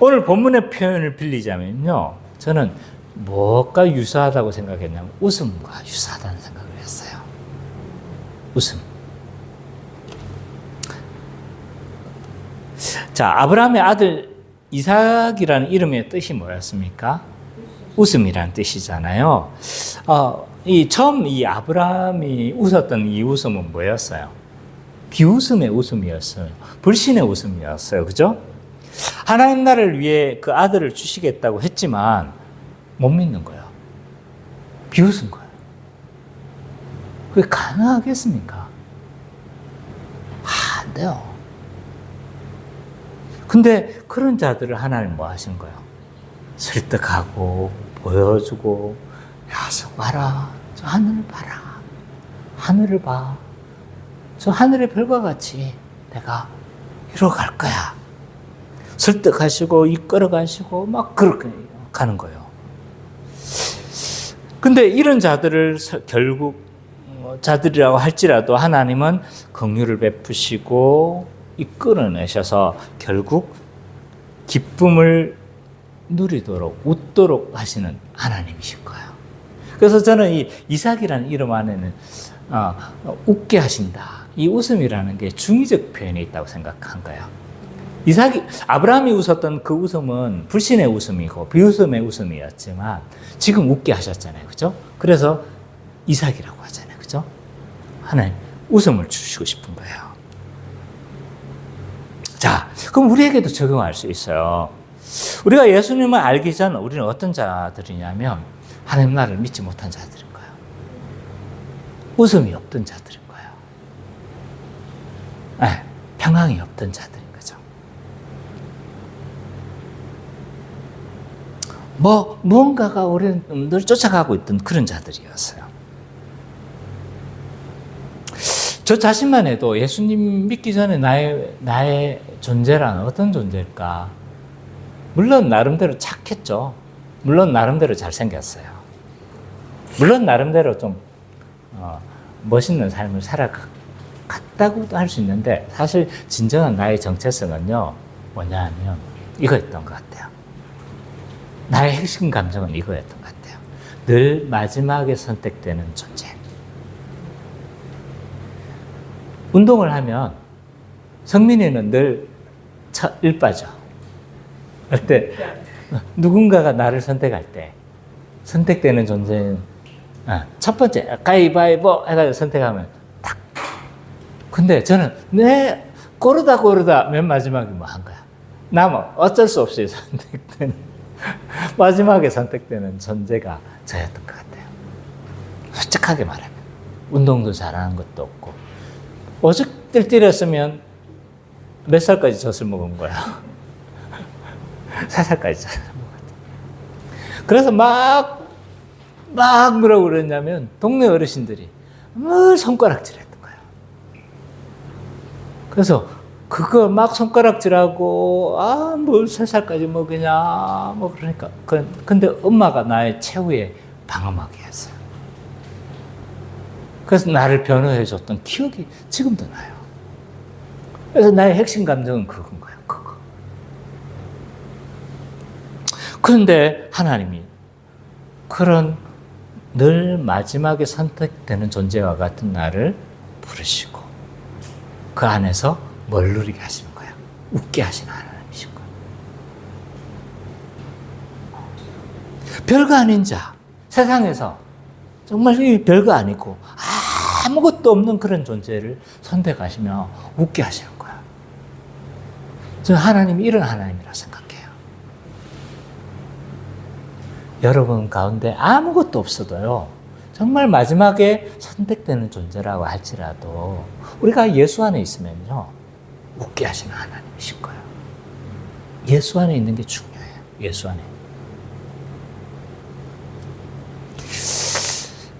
Speaker 1: 오늘 본문의 표현을 빌리자면요. 저는 뭐가 유사하다고 생각했냐면 웃음과 유사하다는 생각을 했어요. 웃음. 자, 아브라함의 아들 이삭이라는 이름의 뜻이 뭐였습니까? 웃음이라는 뜻이잖아요. 처음 이 아브라함이 웃었던 이 웃음은 뭐였어요? 비웃음의 웃음이었어요. 불신의 웃음이었어요. 그죠? 하나님 나라를 위해 그 아들을 주시겠다고 했지만 못 믿는 거예요. 비웃은 거예요. 그게 가능하겠습니까? 안 돼요. 근데 그런 자들을 하나님 뭐 하신 거예요? 설득하고 보여주고 야, 봐라. 저 하늘을 봐라. 하늘을 봐. 저 하늘의 별과 같이 내가 이뤄갈 거야. 설득하시고 이끌어가시고 막 그렇게 가는 거예요. 근데 이런 자들을 결국 자들이라고 할지라도 하나님은 긍휼을 베푸시고 이끌어내셔서 결국 기쁨을 누리도록 웃도록 하시는 하나님이신 거예요. 그래서 저는 이 이삭이라는 이름 안에는 웃게 하신다. 이 웃음이라는 게 중의적 표현이 있다고 생각한 거예요. 아브라함이 웃었던 그 웃음은 불신의 웃음이고 비웃음의 웃음이었지만 지금 웃게 하셨잖아요. 그죠? 그래서 이삭이라고 하잖아요. 그죠? 하나님 웃음을 주시고 싶은 거예요. 자, 그럼 우리에게도 적용할 수 있어요. 우리가 예수님을 알기 전 우리는 어떤 자들이냐면 하나님 나라를 믿지 못한 자들인 거예요. 웃음이 없던 자들인 거예요. 네, 평강이 없던 자들인 거죠. 뭔가가 우리는 늘 쫓아가고 있던 그런 자들이었어요. 저 자신만 해도 예수님 믿기 전에 나의 존재란 어떤 존재일까? 물론 나름대로 착했죠. 물론 나름대로 잘생겼어요. 물론 나름대로 좀 멋있는 삶을 살아갔다고도 할 수 있는데 사실 진정한 나의 정체성은요. 뭐냐 하면 이거였던 것 같아요. 나의 핵심 감정은 이거였던 것 같아요. 늘 마지막에 선택되는 존재. 운동을 하면 성민이는 늘 일 빠져. 그때 누군가가 나를 선택할 때 선택되는 존재는 첫 번째 가위바위보 해가지고 선택하면 딱. 근데 저는 고르다 맨 마지막에 뭐 한 거야. 나는 어쩔 수 없이 선택되는 마지막에 선택되는 존재가 저였던 것 같아요. 솔직하게 말하면 운동도 잘하는 것도 없고 오죽 뜰뜰했으면 몇 살까지 젖을 먹은 거야. 4살까지 젖을 먹었다. 그래서 막 뭐라고 그랬냐면 동네 어르신들이 늘 손가락질했던 거야. 그래서 그거 막 손가락질하고 뭘 3살까지 먹으냐 뭐 그러니까 근데 엄마가 나의 최후의 방어막이었어요. 그래서 나를 변호해줬던 기억이 지금도 나요. 그래서 나의 핵심 감정은 그건 거예요. 그거. 그런데 하나님이 그런 늘 마지막에 선택되는 존재와 같은 나를 부르시고 그 안에서 뭘 누리게 하시는 거예요? 웃게 하시는 하나님이신 거예요. 별거 아닌 자, 세상에서 정말 이 별거 아니고 아무것도 없는 그런 존재를 선택하시며 웃게 하시는 거예요. 저는 하나님이 이런 하나님이라 생각해요. 여러분 가운데 아무것도 없어도요, 정말 마지막에 선택되는 존재라고 할지라도 우리가 예수 안에 있으면요, 웃게 하시는 하나님이신 거예요. 예수 안에 있는 게 중요해요. 예수 안에.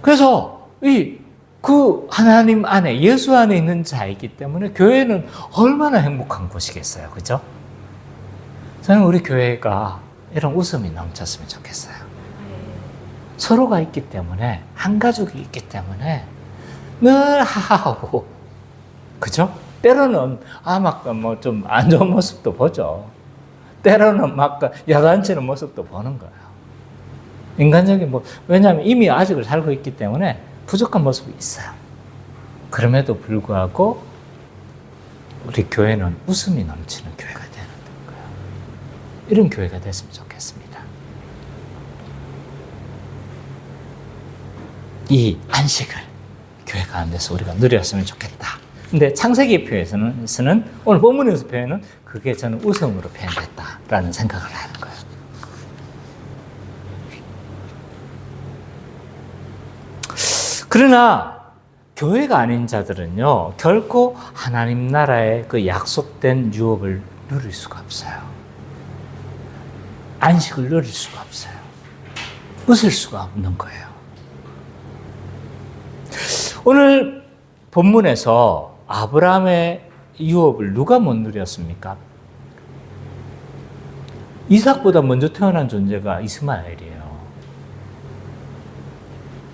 Speaker 1: 그래서 그 하나님 안에, 예수 안에 있는 자이기 때문에 교회는 얼마나 행복한 곳이겠어요. 그죠? 저는 우리 교회가 이런 웃음이 넘쳤으면 좋겠어요. 서로가 있기 때문에, 한 가족이 있기 때문에 늘 하하하고, 그죠? 때로는 막 뭐 좀 안 좋은 모습도 보죠. 때로는 막 야단치는 모습도 보는 거예요. 인간적인 왜냐하면 이미 아직을 살고 있기 때문에 부족한 모습이 있어요. 그럼에도 불구하고 우리 교회는 웃음이 넘치는 교회가 되는 거예요. 이런 교회가 됐으면 좋겠습니다. 이 안식을 교회 가운데서 우리가 누렸으면 좋겠다. 근데 창세기 표에서는, 오늘 본문에서 표현은 그게 저는 웃음으로 표현됐다라는 생각을 하는 거예요. 그러나 교회가 아닌 자들은요, 결코 하나님 나라의 그 약속된 유업을 누릴 수가 없어요. 안식을 누릴 수가 없어요. 웃을 수가 없는 거예요. 오늘 본문에서 아브라함의 유업을 누가 못 누렸습니까? 이삭보다 먼저 태어난 존재가 이스마엘이에요.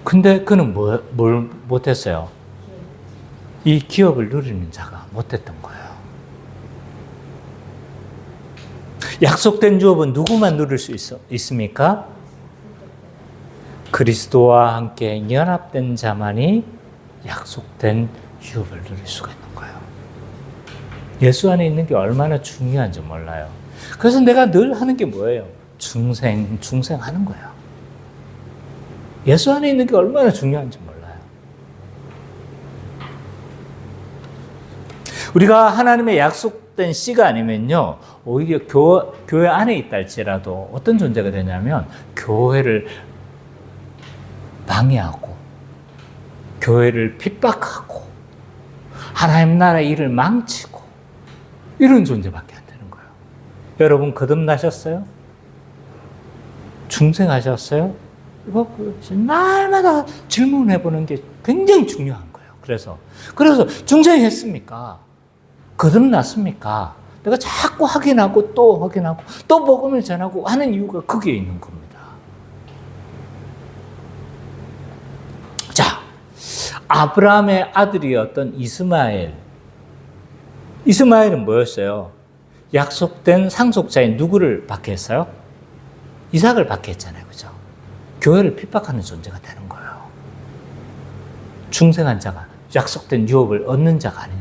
Speaker 1: 근데 그는 뭘 못했어요? 이 기업을 누리는 자가 못했던 거예요. 약속된 유업은 누구만 누릴 수 있습니까? 그리스도와 함께 연합된 자만이 약속된 유업을 누릴 수가 있는 거예요. 예수 안에 있는 게 얼마나 중요한지 몰라요. 그래서 내가 늘 하는 게 뭐예요? 중생하는 거예요. 예수 안에 있는 게 얼마나 중요한지 몰라요. 우리가 하나님의 약속된 씨가 아니면요, 오히려 교회 안에 있다 할지라도 어떤 존재가 되냐면 교회를 방해하고 교회를 핍박하고 하나님 나라의 일을 망치고 이런 존재밖에 안 되는 거예요. 여러분 거듭나셨어요? 중생하셨어요? 이거 날마다 질문해 보는 게 굉장히 중요한 거예요. 그래서 중생했습니까? 거듭났습니까? 내가 자꾸 확인하고 또 확인하고 또 복음을 전하고 하는 이유가 거기에 있는 겁니다. 자, 아브라함의 아들이었던 이스마엘은 뭐였어요? 약속된 상속자인 누구를 받게 했어요? 이삭을 받게 했잖아요. 그죠? 교회를 핍박하는 존재가 되는 거예요. 중생한 자가, 약속된 유업을 얻는 자가 아닌.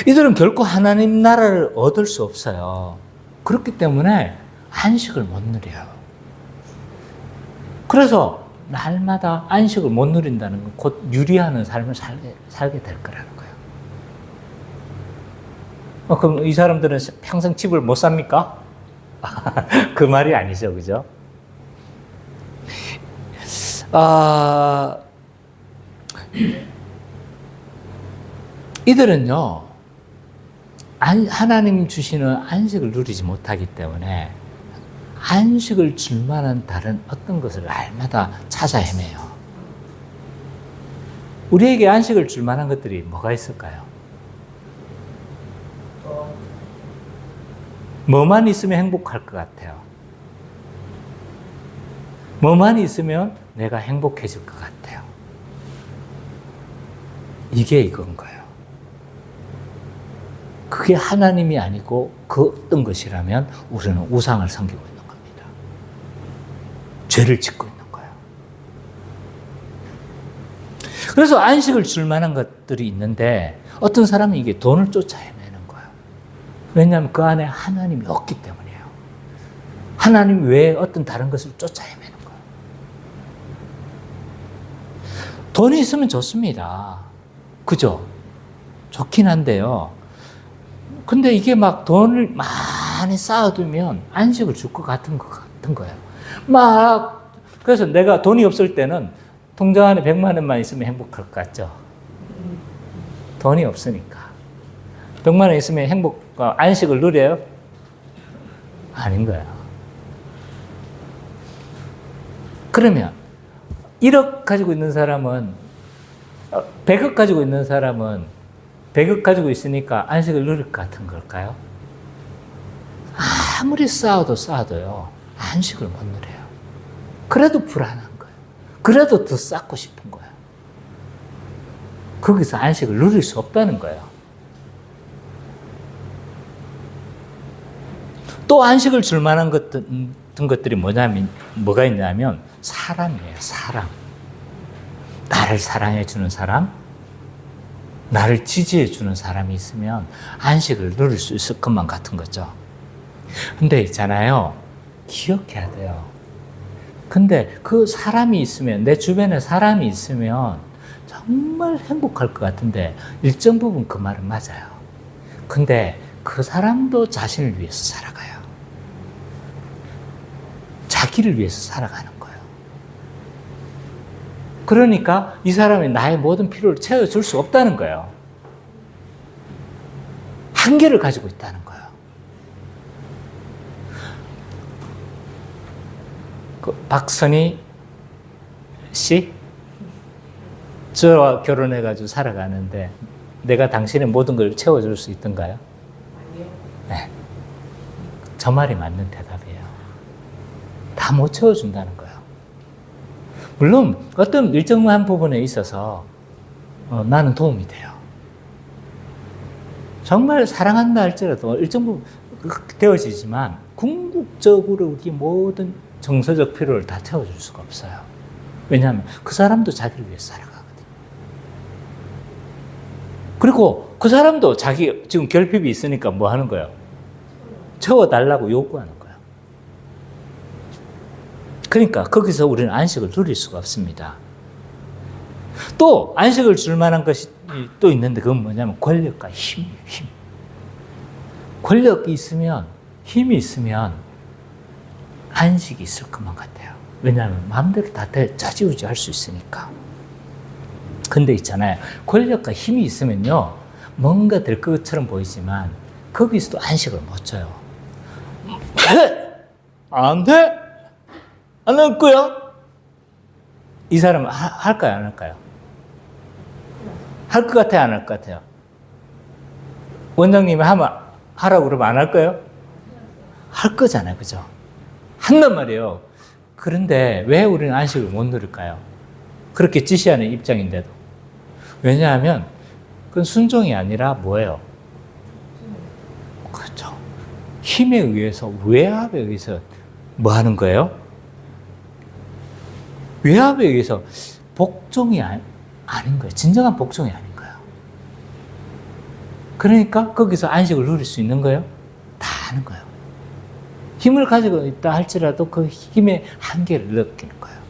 Speaker 1: 이들은 결코 하나님 나라를 얻을 수 없어요. 그렇기 때문에 안식을 못 누려요. 그래서 날마다 안식을 못 누린다는 건 곧 유리하는 삶을 살게 될 거라는 거예요. 그럼 이 사람들은 평생 집을 못 삽니까? 그 말이 아니죠, 그죠? 이들은요, 하나님 주시는 안식을 누리지 못하기 때문에 안식을 줄 만한 다른 어떤 것을 날마다 찾아 헤매요. 우리에게 안식을 줄 만한 것들이 뭐가 있을까요? 뭐만 있으면 행복할 것 같아요? 뭐만 있으면 내가 행복해질 것 같아요. 이게 이건 거예요. 그게 하나님이 아니고 그 어떤 것이라면 우리는 우상을 섬기고 있는 겁니다. 죄를 짓고 있는 거예요. 그래서 안식을 줄 만한 것들이 있는데 어떤 사람은 이게 돈을 쫓아 헤매는 거예요. 왜냐하면 그 안에 하나님이 없기 때문이에요. 하나님 외에 어떤 다른 것을 쫓아 헤매는 거예요. 돈이 있으면 좋습니다. 그죠? 좋긴 한데요. 근데 이게 막 돈을 많이 쌓아두면 안식을 줄 것 같은 거예요. 그래서 내가 돈이 없을 때는 통장 안에 100만 원만 있으면 행복할 것 같죠? 돈이 없으니까. 100만 원 있으면 안식을 누려요? 아닌 거예요. 그러면 1억 가지고 있는 사람은 100억 가지고 있는 사람은 100억 가지고 있으니까 안식을 누릴 것 같은 걸까요? 아무리 쌓아도요. 안식을 못 누려요. 그래도 불안한 거예요. 그래도 더 쌓고 싶은 거예요. 거기서 안식을 누릴 수 없다는 거예요. 또 안식을 줄 만한 것들이 뭐가 있냐면 사람이에요. 사람. 나를 사랑해주는 사람, 나를 지지해주는 사람이 있으면 안식을 누릴 수 있을 것만 같은 거죠. 근데 있잖아요. 기억해야 돼요. 근데 그 사람이 있으면, 내 주변에 사람이 있으면 정말 행복할 것 같은데 일정 부분 그 말은 맞아요. 근데 그 사람도 자신을 위해서 살아가요. 자기를 위해서 살아가는 거예요. 그러니까 이 사람이 나의 모든 필요를 채워줄 수 없다는 거예요. 한계를 가지고 있다는 거예요. 박선희 씨? 저와 결혼해가지고 살아가는데 내가 당신의 모든 걸 채워줄 수 있던가요?
Speaker 2: 아니요.
Speaker 1: 네. 저 말이 맞는 대답이에요. 다 못 채워준다는 거예요. 물론 어떤 일정한 부분에 있어서 나는 도움이 돼요. 정말 사랑한다 할지라도 일정 부분 되어지지만 궁극적으로 우리 모든 정서적 필요를 다 채워줄 수가 없어요. 왜냐하면 그 사람도 자기를 위해서 살아가거든요. 그리고 그 사람도 자기 지금 결핍이 있으니까 뭐 하는 거예요? 채워달라고 요구하는 거예요. 그러니까 거기서 우리는 안식을 누릴 수가 없습니다. 또 안식을 줄 만한 것이 또 있는데 그건 뭐냐면 권력과 힘. 권력이 있으면, 힘이 있으면 안식이 있을 것만 같아요. 왜냐하면 마음대로 다 짜지우지 할 수 있으니까. 근데 있잖아요. 권력과 힘이 있으면요. 뭔가 될 것처럼 보이지만 거기서도 안식을 못 줘요. 안 돼! 안 할 거야? 이 사람은 할까요? 안 할까요? 할 것 같아요? 안 할 것 같아요? 원장님이 하라고 그러면 안 할 거예요? 할 거잖아요. 그죠? 한단 말이에요. 그런데 왜 우리는 안식을 못 누릴까요? 그렇게 지시하는 입장인데도. 왜냐하면 그건 순종이 아니라 뭐예요? 그렇죠. 힘에 의해서, 외압에 의해서 뭐 하는 거예요? 외압에 의해서 복종이 아닌 거예요. 진정한 복종이 아닌 거예요. 그러니까 거기서 안식을 누릴 수 있는 거예요? 다 아는 거예요. 힘을 가지고 있다 할지라도 그 힘의 한계를 느끼는 거예요.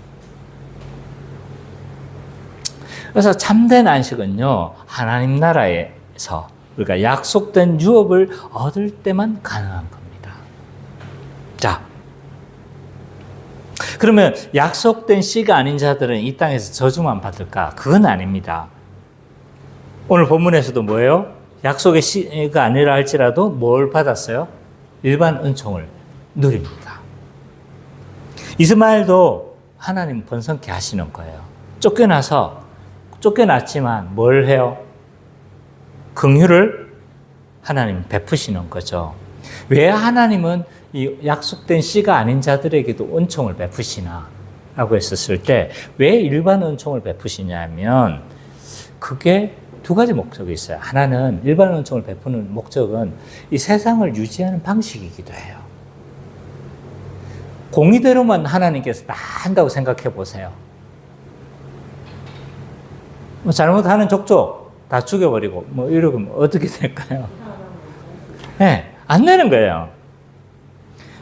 Speaker 1: 그래서 참된 안식은요, 하나님 나라에서 우리가 약속된 유업을 얻을 때만 가능한 겁니다. 자, 그러면 약속된 씨가 아닌 자들은 이 땅에서 저주만 받을까? 그건 아닙니다. 오늘 본문에서도 뭐예요? 약속의 씨가 아니라 할지라도 뭘 받았어요? 일반 은총을 누립니다. 이스마엘도 하나님 번성케 하시는 거예요. 쫓겨났지만 뭘 해요? 긍휼을 하나님 베푸시는 거죠. 왜 하나님은 이 약속된 씨가 아닌 자들에게도 은총을 베푸시나? 라고 했었을 때 왜 일반 은총을 베푸시냐면 그게 두 가지 목적이 있어요. 하나는 일반 은총을 베푸는 목적은 이 세상을 유지하는 방식이기도 해요. 공의대로만 하나님께서 다 한다고 생각해 보세요. 뭐 잘못하는 족족 다 죽여버리고 뭐 이러면 어떻게 될까요? 네, 안 되는 거예요.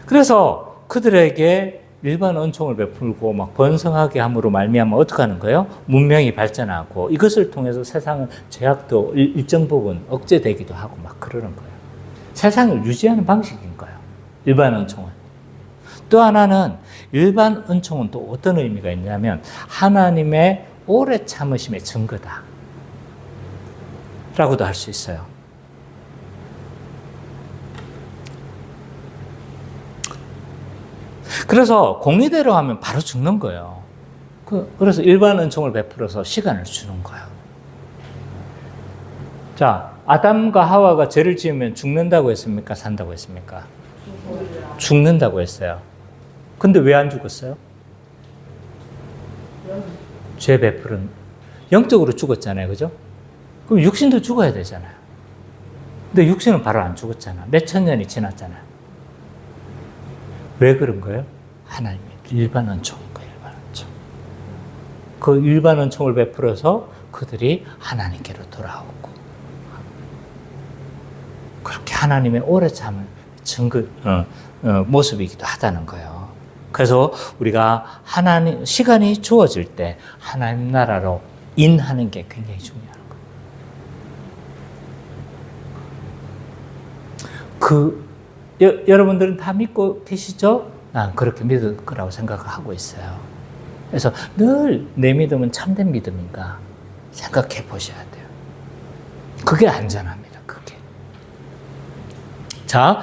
Speaker 1: 그래서 그들에게 일반 은총을 베풀고 막 번성하게 함으로 말미암아 어떻게 하는 거예요? 문명이 발전하고 이것을 통해서 세상은 죄악도 일정 부분 억제되기도 하고 막 그러는 거예요. 세상을 유지하는 방식인 거예요. 일반 은총은. 또 하나는 일반 은총은 또 어떤 의미가 있냐면 하나님의 오래 참으심의 증거다 라고도 할 수 있어요. 그래서 공의대로 하면 바로 죽는 거예요. 그래서 일반 은총을 베풀어서 시간을 주는 거예요. 자, 아담과 하와가 죄를 지으면 죽는다고 했습니까? 산다고 했습니까? 죽는다고 했어요. 근데 왜 안 죽었어요? 죄 베풀은 영적으로 죽었잖아요. 그죠? 그럼 육신도 죽어야 되잖아요. 근데 육신은 바로 안 죽었잖아. 몇천 년이 지났잖아요. 왜 그런 거예요? 하나님의 일반 은총인 거예요. 일반 은총. 그 일반 은총을 베풀어서 그들이 하나님께로 돌아오고 그렇게 하나님의 오래 참을 증거 모습이기도 하다는 거예요. 그래서 우리가 하나님 시간이 주어질 때 하나님 나라로 인하는 게 굉장히 중요한 거예요. 여러분들은 다 믿고 계시죠? 난 그렇게 믿을 거라고 생각하고 있어요. 그래서 늘 내 믿음은 참된 믿음인가 생각해 보셔야 돼요. 그게 안전합니다. 그게. 자,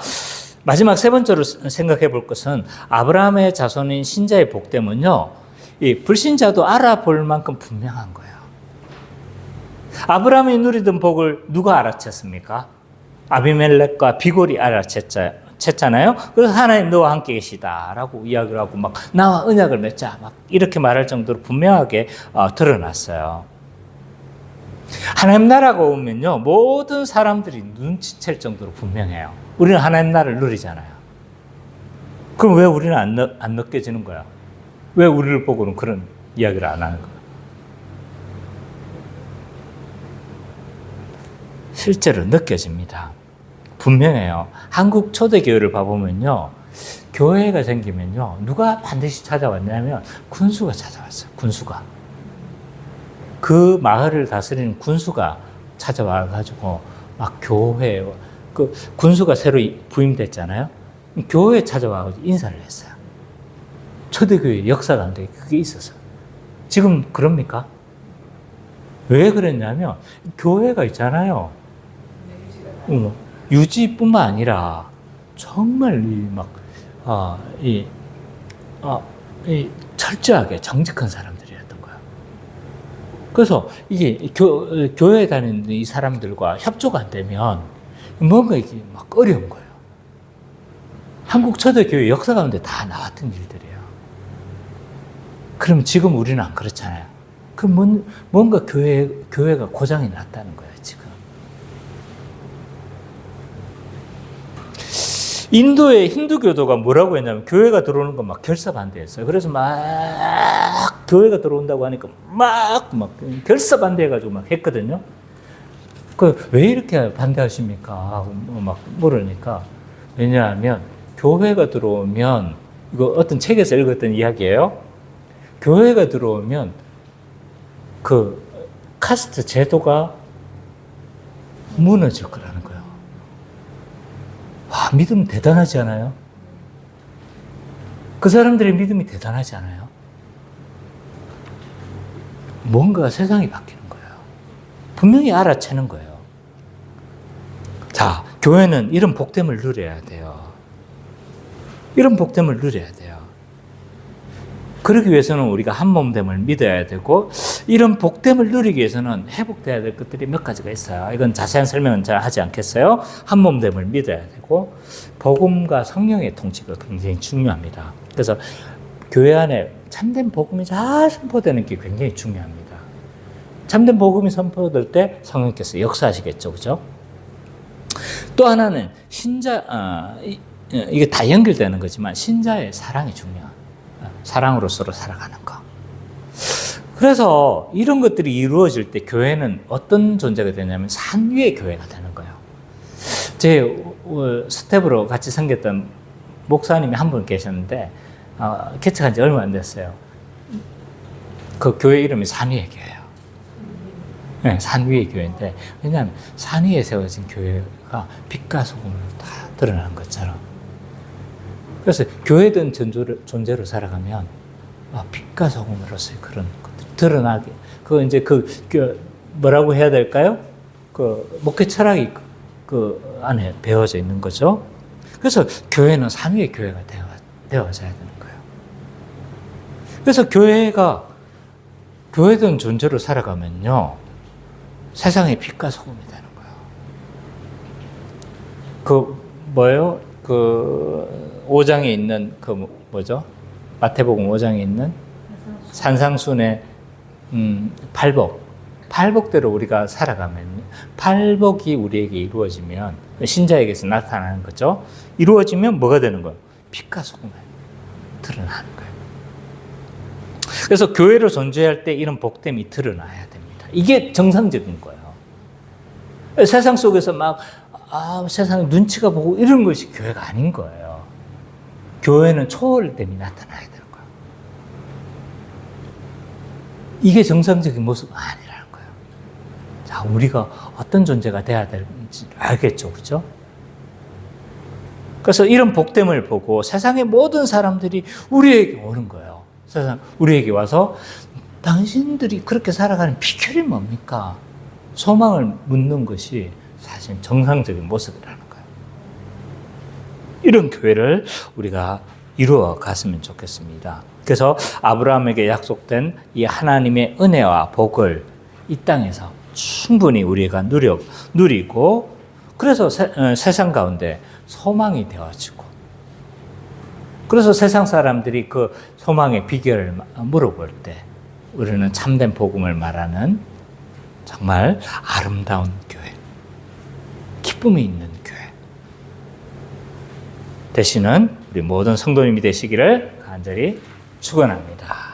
Speaker 1: 마지막 세 번째로 생각해 볼 것은 아브라함의 자손인 신자의 복됨은요, 이 불신자도 알아볼 만큼 분명한 거예요. 아브라함이 누리던 복을 누가 알아챘습니까? 아비멜렉과 비골이 알아챘잖아요. 그래서 하나님 너와 함께 계시다라고 이야기를 하고 막 나와 언약을 맺자 막 이렇게 말할 정도로 분명하게 드러났어요. 하나님 나라가 오면요 모든 사람들이 눈치챌 정도로 분명해요. 우리는 하나님 나라를 누리잖아요. 그럼 왜 우리는 안 느껴지는 거야? 왜 우리를 보고는 그런 이야기를 안 하는 거야? 실제로 느껴집니다. 분명해요. 한국 초대교회를 봐보면요. 교회가 생기면요. 누가 반드시 찾아왔냐면 군수가 찾아왔어요. 군수가. 그 마을을 다스리는 군수가 찾아와가지고 막 교회, 그 군수가 새로 부임됐잖아요. 교회에 찾아와가지고 인사를 했어요. 초대교회 역사 가운데 그게 있었어요. 지금 그럽니까? 왜 그랬냐면 교회가 있잖아요. 유지뿐만 아니라 정말 철저하게 정직한 사람들이었던 거예요. 그래서 이게 교회에 다니는 이 사람들과 협조가 안 되면 뭔가 이게 막 어려운 거예요. 한국 초대교회 역사 가운데 다 나왔던 일들이에요. 그럼 지금 우리는 안 그렇잖아요. 그럼 뭔가 교회가 고장이 났다는 거예요, 지금. 인도의 힌두교도가 뭐라고 했냐면 교회가 들어오는 거 막 결사반대했어요. 그래서 막 교회가 들어온다고 하니까 막 결사반대해가지고 막 했거든요. 왜 이렇게 반대하십니까? 하고 막 물으니까 왜냐하면 교회가 들어오면 이거 어떤 책에서 읽었던 이야기예요. 교회가 들어오면 그 카스트 제도가 무너질 거라는 거예요. 와, 믿음 대단하지 않아요? 그 사람들의 믿음이 대단하지 않아요? 뭔가 세상이 바뀌는 거예요. 분명히 알아채는 거예요. 자, 교회는 이런 복됨을 누려야 돼요. 이런 복됨을 누려야 돼요. 그러기 위해서는 우리가 한 몸됨을 믿어야 되고 이런 복됨을 누리기 위해서는 회복돼야 될 것들이 몇 가지가 있어요. 이건 자세한 설명은 잘 하지 않겠어요. 한 몸됨을 믿어야 되고 복음과 성령의 통치가 굉장히 중요합니다. 그래서 교회 안에 참된 복음이 잘 선포되는 게 굉장히 중요합니다. 참된 복음이 선포될 때 성령께서 역사하시겠죠, 그죠? 또 하나는 이게 다 연결되는 거지만 신자의 사랑이 중요한, 사랑으로 서로 살아가는 거. 그래서 이런 것들이 이루어질 때 교회는 어떤 존재가 되냐면 산 위의 교회가 되는 거예요. 제 스텝으로 같이 섬겼던 목사님이 한 분 계셨는데 개척한 지 얼마 안 됐어요. 그 교회 이름이 산 위의 교회예요. 네, 산 위의 교회인데 왜냐하면 산 위에 세워진 교회가 빛과 소금으로 다 드러나는 것처럼. 그래서 교회든 존재로 살아가면 빛과 소금으로서의 그런 것들이 드러나게. 이제 뭐라고 해야 될까요? 목회 철학이 그 안에 배어져 있는 거죠. 그래서 교회는 산 위의 교회가 되어져야 되는 거예요. 그래서 교회든 존재로 살아가면요, 세상의 빛과 소금이 되는 거예요. 5장에 있는 뭐죠? 마태복음 5장에 있는 산상순의 팔복대로 우리가 살아가면, 팔복이 우리에게 이루어지면, 신자에게서 나타나는 거죠. 이루어지면 뭐가 되는 거예요? 빛과 소금이 드러나는 거예요. 그래서 교회로 존재할 때 이런 복됨이 드러나야 됩니다. 이게 정상적인 거예요. 세상 속에서 세상 눈치가 보고 이런 것이 교회가 아닌 거예요. 교회는 초월됨이 나타나야 되는 거예요. 이게 정상적인 모습은 아니라는 거예요. 자, 우리가 어떤 존재가 돼야 될지 알겠죠, 그죠? 그래서 이런 복됨을 보고 세상의 모든 사람들이 우리에게 오는 거예요. 우리에게 와서 당신들이 그렇게 살아가는 비결이 뭡니까? 소망을 묻는 것이 사실 정상적인 모습이라는 거예요. 이런 교회를 우리가 이루어 갔으면 좋겠습니다. 그래서 아브라함에게 약속된 이 하나님의 은혜와 복을 이 땅에서 충분히 우리가 누리고, 그래서 세상 가운데 소망이 되어지고, 그래서 세상 사람들이 그 소망의 비결을 물어볼 때 우리는 참된 복음을 말하는 정말 아름다운 교회, 기쁨이 있는 교회 되시는 우리 모든 성도님이 되시기를 간절히 축원합니다.